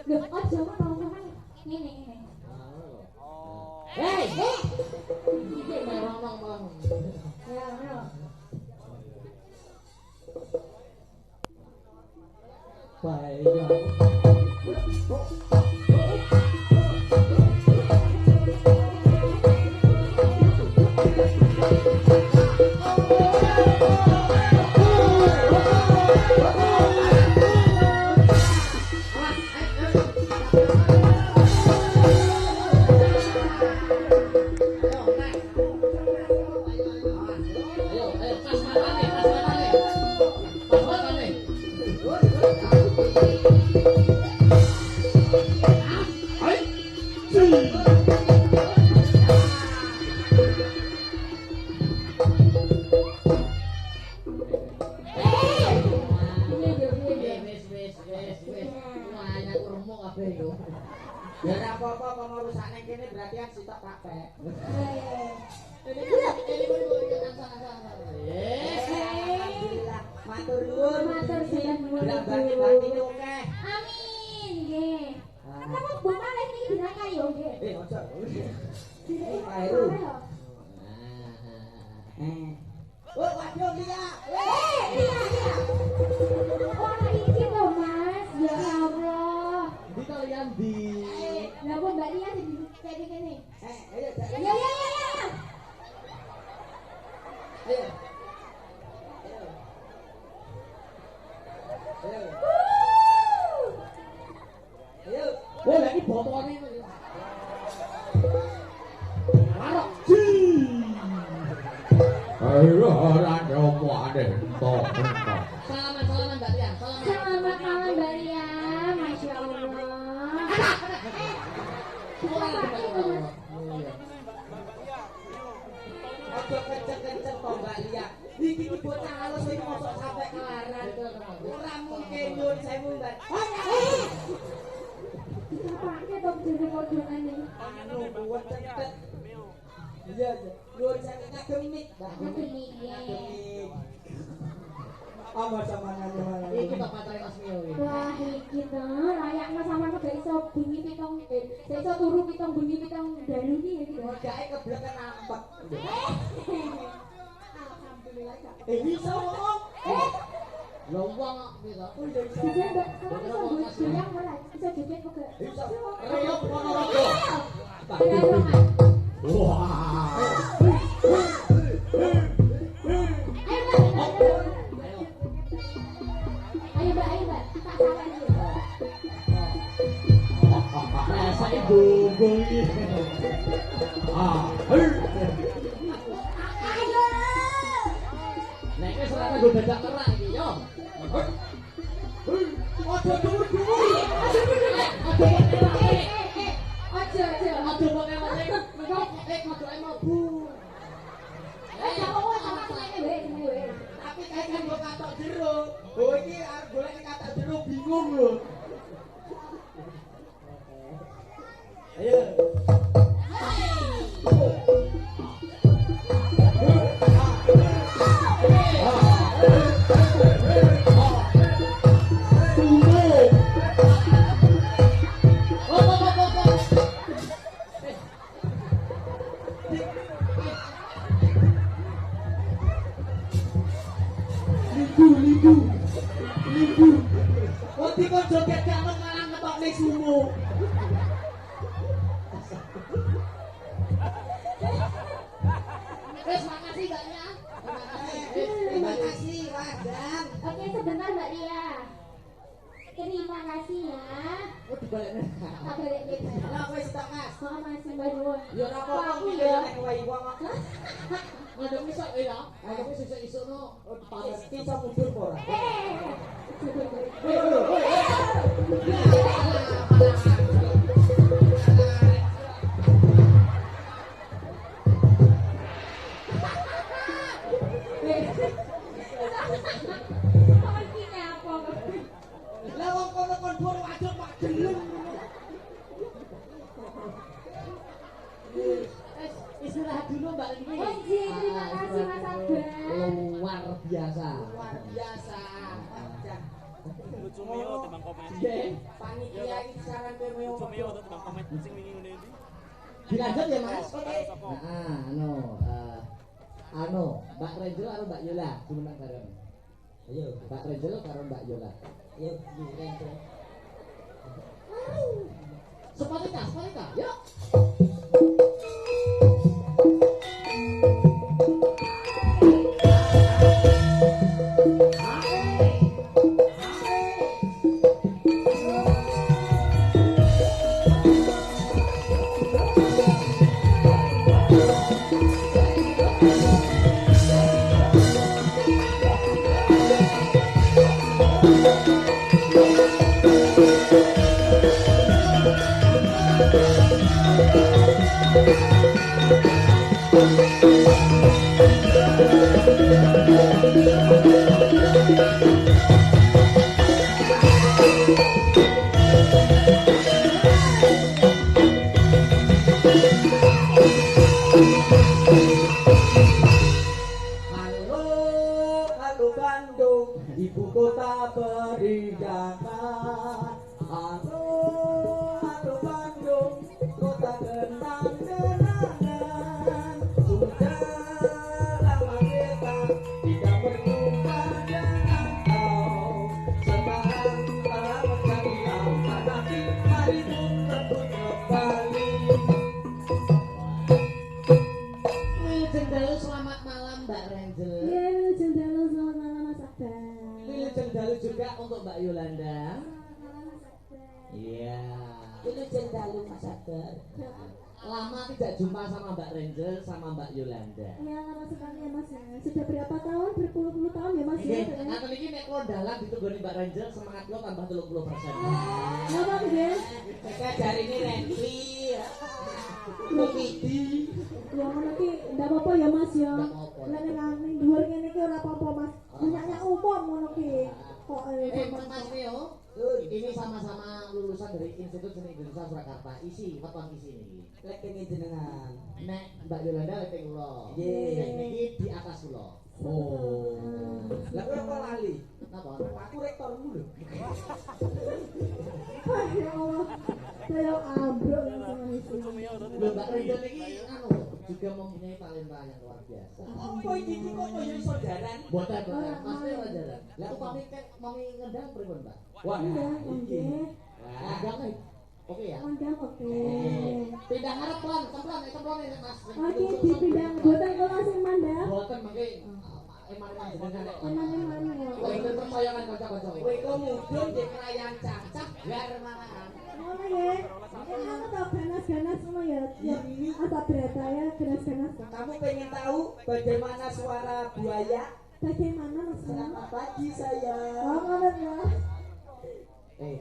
Loh, aja ngomong ngene. Hei, iki ngomong. Ya, ngono. Ya ora apa-apa kok ngurusak ning kene berarti kan sitok kabeh. Alhamdulillah. Matur nuwun. Matur nuwun. Berambane oke. Amin, nggih. Kamu mbok malih niki dinaka yo nggih. Ojo. Ayo. Oh, waduh Lia. Iya. Ora iki lho, Mas. Ya Allah. Di kalian di Lah kok Mbak Lia sing kayak gini. Ayo. Ya. Ayo. Ayo. wah lagi botolnya marok Ayo ora nyopo ade entok. salaman Mbak Lia Selamat malam Mbak Lia. Masya Allah. Ojo kenceng-kenceng to Mbak Lia. Iki ki bocah halus iki mosok sampe kelaran. Ora mungkin nyuwun sewu Mbak. Pakai dong jadi modelan ini. Anu buat cepet. Iya. Nyuwun sewu ngagem mik. Nanti nih. Sama nanya. ini kita pacaran Mas Mio ini Wah iki to, layaknya sama kok gak iso bengi pitong gak iso turu pitong bengi pitong dalu iki iki. Modake kebleken ampek. Alhamdulillah gak. Bisa ngomong. lho wong gitu Bisa Mbak, sama iso goyang ora? Iso joget kok gak? Bisa. Reyop Ponorogo. Berangan. Wah. Ayo Mbak, tak salah iki. rasa ibu ini Ayo. nah ini serata gue bedak kerak ini yo Ojo dhuwur-dhuwur. Ojo. aduh mau ngelak aduh emang bu Kamu sama ini. Tapi kayak kan gua katok jero. Oh iki arep golek katok jero bingung lho. Ayo. Wong dikon joget gak ono malah ngetokne sumo. wes makasih Mbak Lia Terima kasih, Wadang. Oke, sebentar Mbak Lia. Terima kasih ya. oh dibaliknya Tak balik gitu. Lah wis tok, Mas. Sama Mas Mbak Nuwun. Ya ora apa-apa Aku iki ya. nek wae wong kok. ngadep isok ya ngadep isok no Iki iso mundur apa ora? Pastinya apa? Lah wong kono kon dhuwur wadon mak gelem. istirahat dulu Mbak ini Oh, iya, terima kasih, Mas Abang. luar biasa Luar biasa. Wadang. Cumio timbang komen. Nggih. Panitia iki saran kowe mau Cumio timbang komen sing wingi ngene iki. Dilanjut ya, Mas. Oke. Anu, Mbak Renjel karo Mbak Yola dimenang bareng. Ayo, Mbak Renjel karo Mbak Yola. ayo Renjel. Sepatika, yuk. Halo Bandung, ibu kota berijangan. Halo Bandung, kota kentang kenangan. Sudah lama kita tidak berjumpa dengan kau. Sekarang telah menjadi lama, mari untuk kembali. Wilujeng dalu selamat malam Mbak Renjel. Iya, Wilujeng dalu selamat malam Mas Akbar. Wilujeng dalu juga untuk Mbak Yolanda. Selamat malam Mas Akbar. Iya. Ini jendalu Mas Akbar. Lama tidak jumpa sama Mbak Renjel sama Mbak Yolanda. Iya, lama sekali ya Mas ya. Sudah berapa tahun? Berpuluh-puluh tahun ya Mas ya? Nggih, ngaten iki nek kula dalan diteggoni Mbak Renjel semangat kula tambah 30%. Apa nggih? Mereka dari ini Renfli, Komedi. Ya ngono ki ndak apa-apa ya Mas ya. Ndak apa-apa. Lah ning dhuwur ngene ki ora apa-apa Mas. Banyaknya umum ngono ki. Kok Mas Neo, ini sama-sama lulusan dari Institut Seni Indonesia Surakarta. Isi, weton isi niki. Lek kene jenengan. Nek Mbak Yolanda lete kula. Nggih. Nek niki di atas kula. Lah kowe kok lali? Napa? Aku rektormu lho. ah ya Allah. Saya ambruk langsung itu. Cumio Lho Mbak Renjel niki anu juga mempunyai talenta yang luar biasa. Apa iki kok koyo iso jaran? Boten, Mas Neo ora jalan. Lah upami mami ngendang pripun, Mbak? Wah, Iya, nggih. Ngendang nih. Oke ya. Ondang oke. Pindah ngarep pelan, templon ini Mas. Oke, dipindah boten kula sing mandang. Boten mangke eman-eman jenengan nek. Eman-eman ya. Kowe itu percayakan kanca-kanca. kowe kok mudhun di krayan cacah gar malahan. Ngono ya. Aku tau ganas-ganas ngono ya. Apa berata ya ganas-ganas. Kamu pengen tahu bagaimana suara buaya? Bagaimana Mas? Selamat pagi sayang. Oh, ngono ya.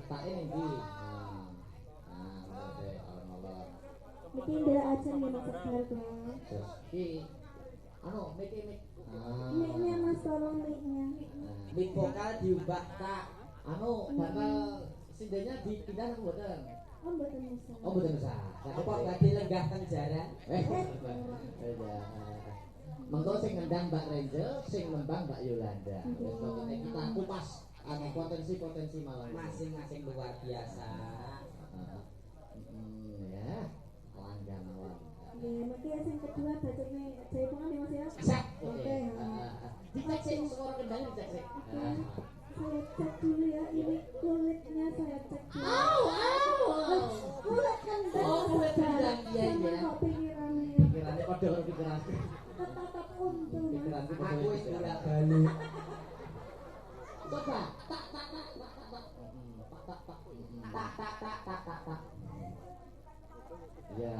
Tak ini iki. Nah, alon-alon. Iki ndak aja ya Mas Akbar Bang. Terus iki anu mik. Mic-nya Mas tolong mic-nya. Mik vokal diubah tak. Anu bakal sindenya dipindah nang boten. Oh, mboten bisa. Oh, boten usah. Apa badhe lenggah teng jaran? Mengko sing ngendang Mbak Renjel, sing nembang Mbak Yolanda. Wis pokoke kita kupas anu potensi-potensi malam. Masing-masing luar biasa. Ya, langgam mawon. Nggih, mungkin yang kedua bacanya jaipongan ya Mas ya. Sak. Oke. Dicek sing skor kendang dicek sik. Oke. Saya cek dulu ya, ini kulitnya saya cek dulu. Kulit kendang. Oh, kulit kendang, iya, Sama iya. kok pikirannya. Pikirannya padha karo pikiranku. Tetap untung Mas. Pikiranku padha. Aku wis bolak-balik. Coba. Tak. Tak tak tak. Ya.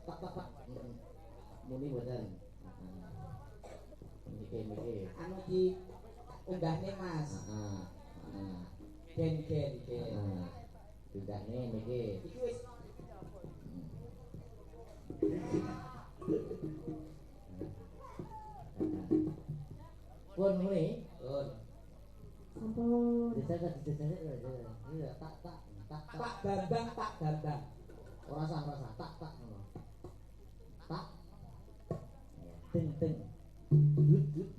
Tak. Muni boten. Miki. Anu di unggahne Mas. Gen. Tidakne miki. Iki wis Pun muni. Sampun. Dijajak. Iya, tak. Pak Bambang. Ora sah. Tak ngono. Tak. Ting. Dut.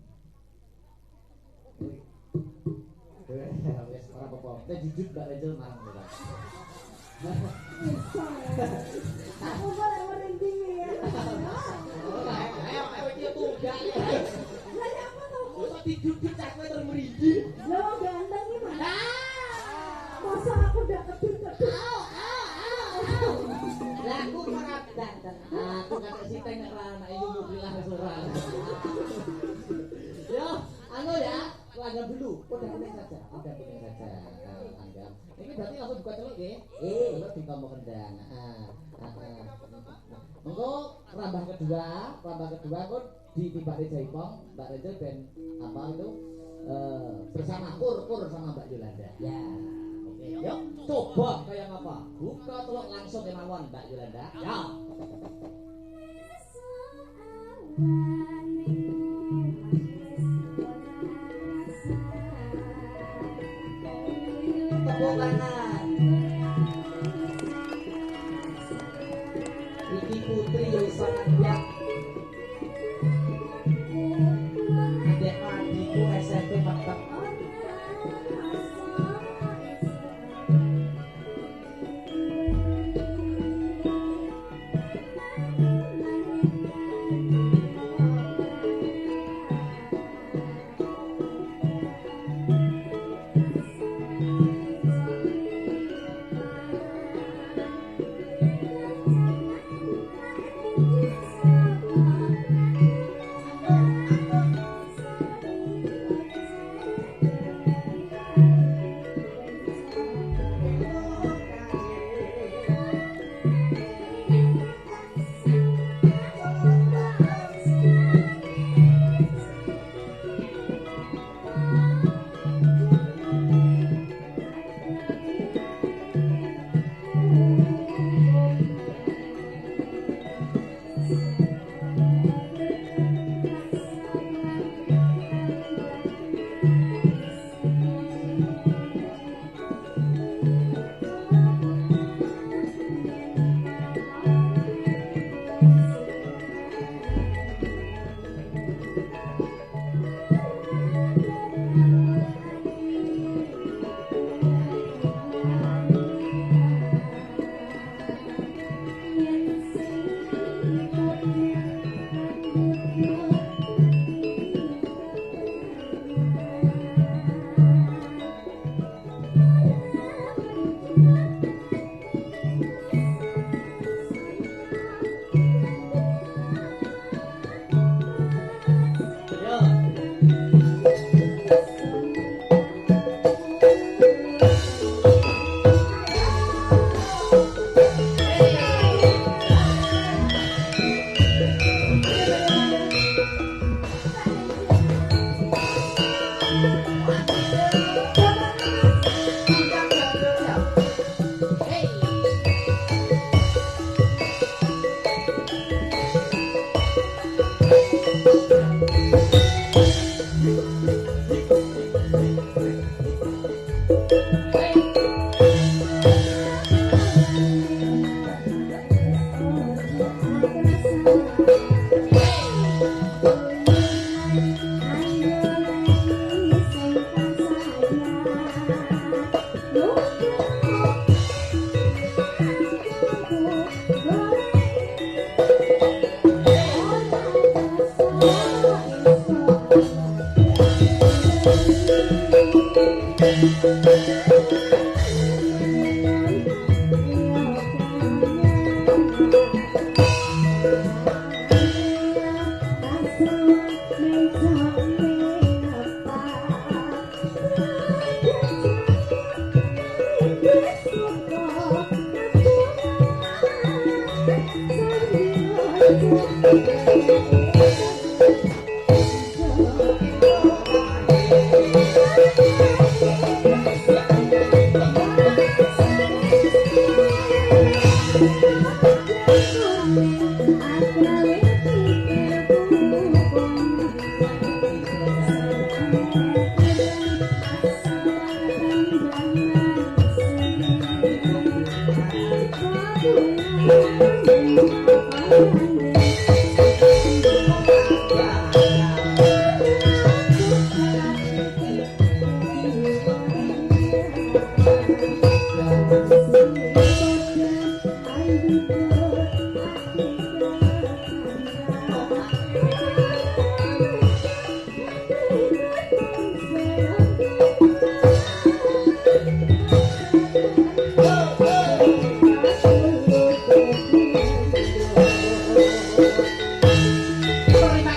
Wis ora Teh jujur Mbak Rachel marang ora. Aku boleh merinding ya. Ayo iki tunggal. Lah apa to? Kok dijujur cah kowe terus merinding. Lah ganteng iki mana? Masa aku udah kedut-kedut. Lah aku ora ganteng. Aku kata si Teng nek ra anak iku mobilah wis ora. Yo, anu ya, lanjut dulu. Udah kuning saja. Anggam. Ini berarti langsung buka celuk nggih? Celuk ditompo kendang. Mengko rambah kedua kok ditimbali jaipong, Mbak Rachel ben apa itu bersama kur sama Mbak Yolanda. Ya. Oke, yuk coba kayak apa? Buka teluk langsung kemawon Mbak Yolanda. Ya. Tepuk tangan. Iki putri yo sangat kuat. Adek adikku SMP mantap. Terima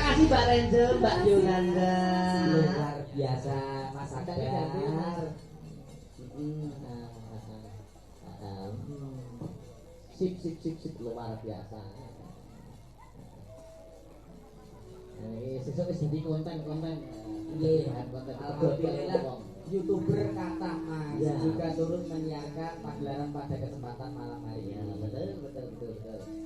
kasih Mbak Renzo, Mbak Yolanda. Luar biasa Mas Agar. Sip luar biasa. Sesuk wis dadi konten. Nggih, alhamdulillah YouTuber kata Mas Ya. juga turut menyiarkan pagelaran pada kesempatan malam hari Ya, ini. betul.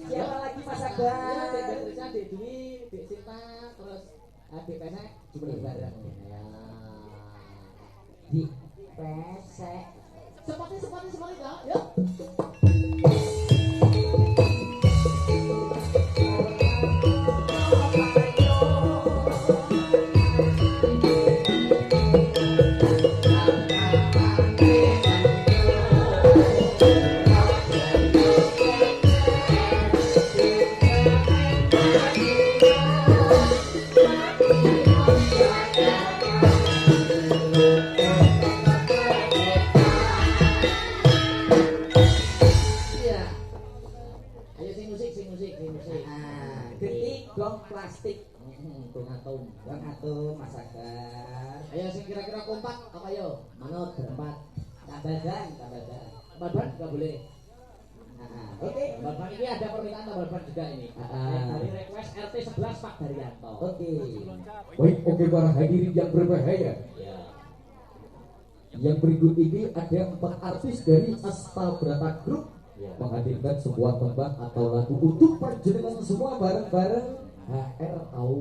Siapa lagi Mas Ya, Agar? Dek Beatrice, Dek Dwi, Dek Sinta, terus Dek Pesek juga bareng. Ya. Di pesek. Seperti ya. Yuk. Iya. Ayo sing musik. Detik gong plastik. Tung Bang Atum, Mas Agar. Ayo sing kira-kira kompak apa yo? Manut berempat. Tambahan. Barban enggak boleh. Oke. Barban ini ada permintaan barban juga ini. Dari request RT 11 Pak Daryanto. Oke. Baik, oke para hadirin yang berbahaya. Ya. Yang berikut ini ada 4 artis dari Astabrata Group Ya. menghadirkan sebuah tembang atau lagu untuk perjalanan semua bareng-bareng HR Au.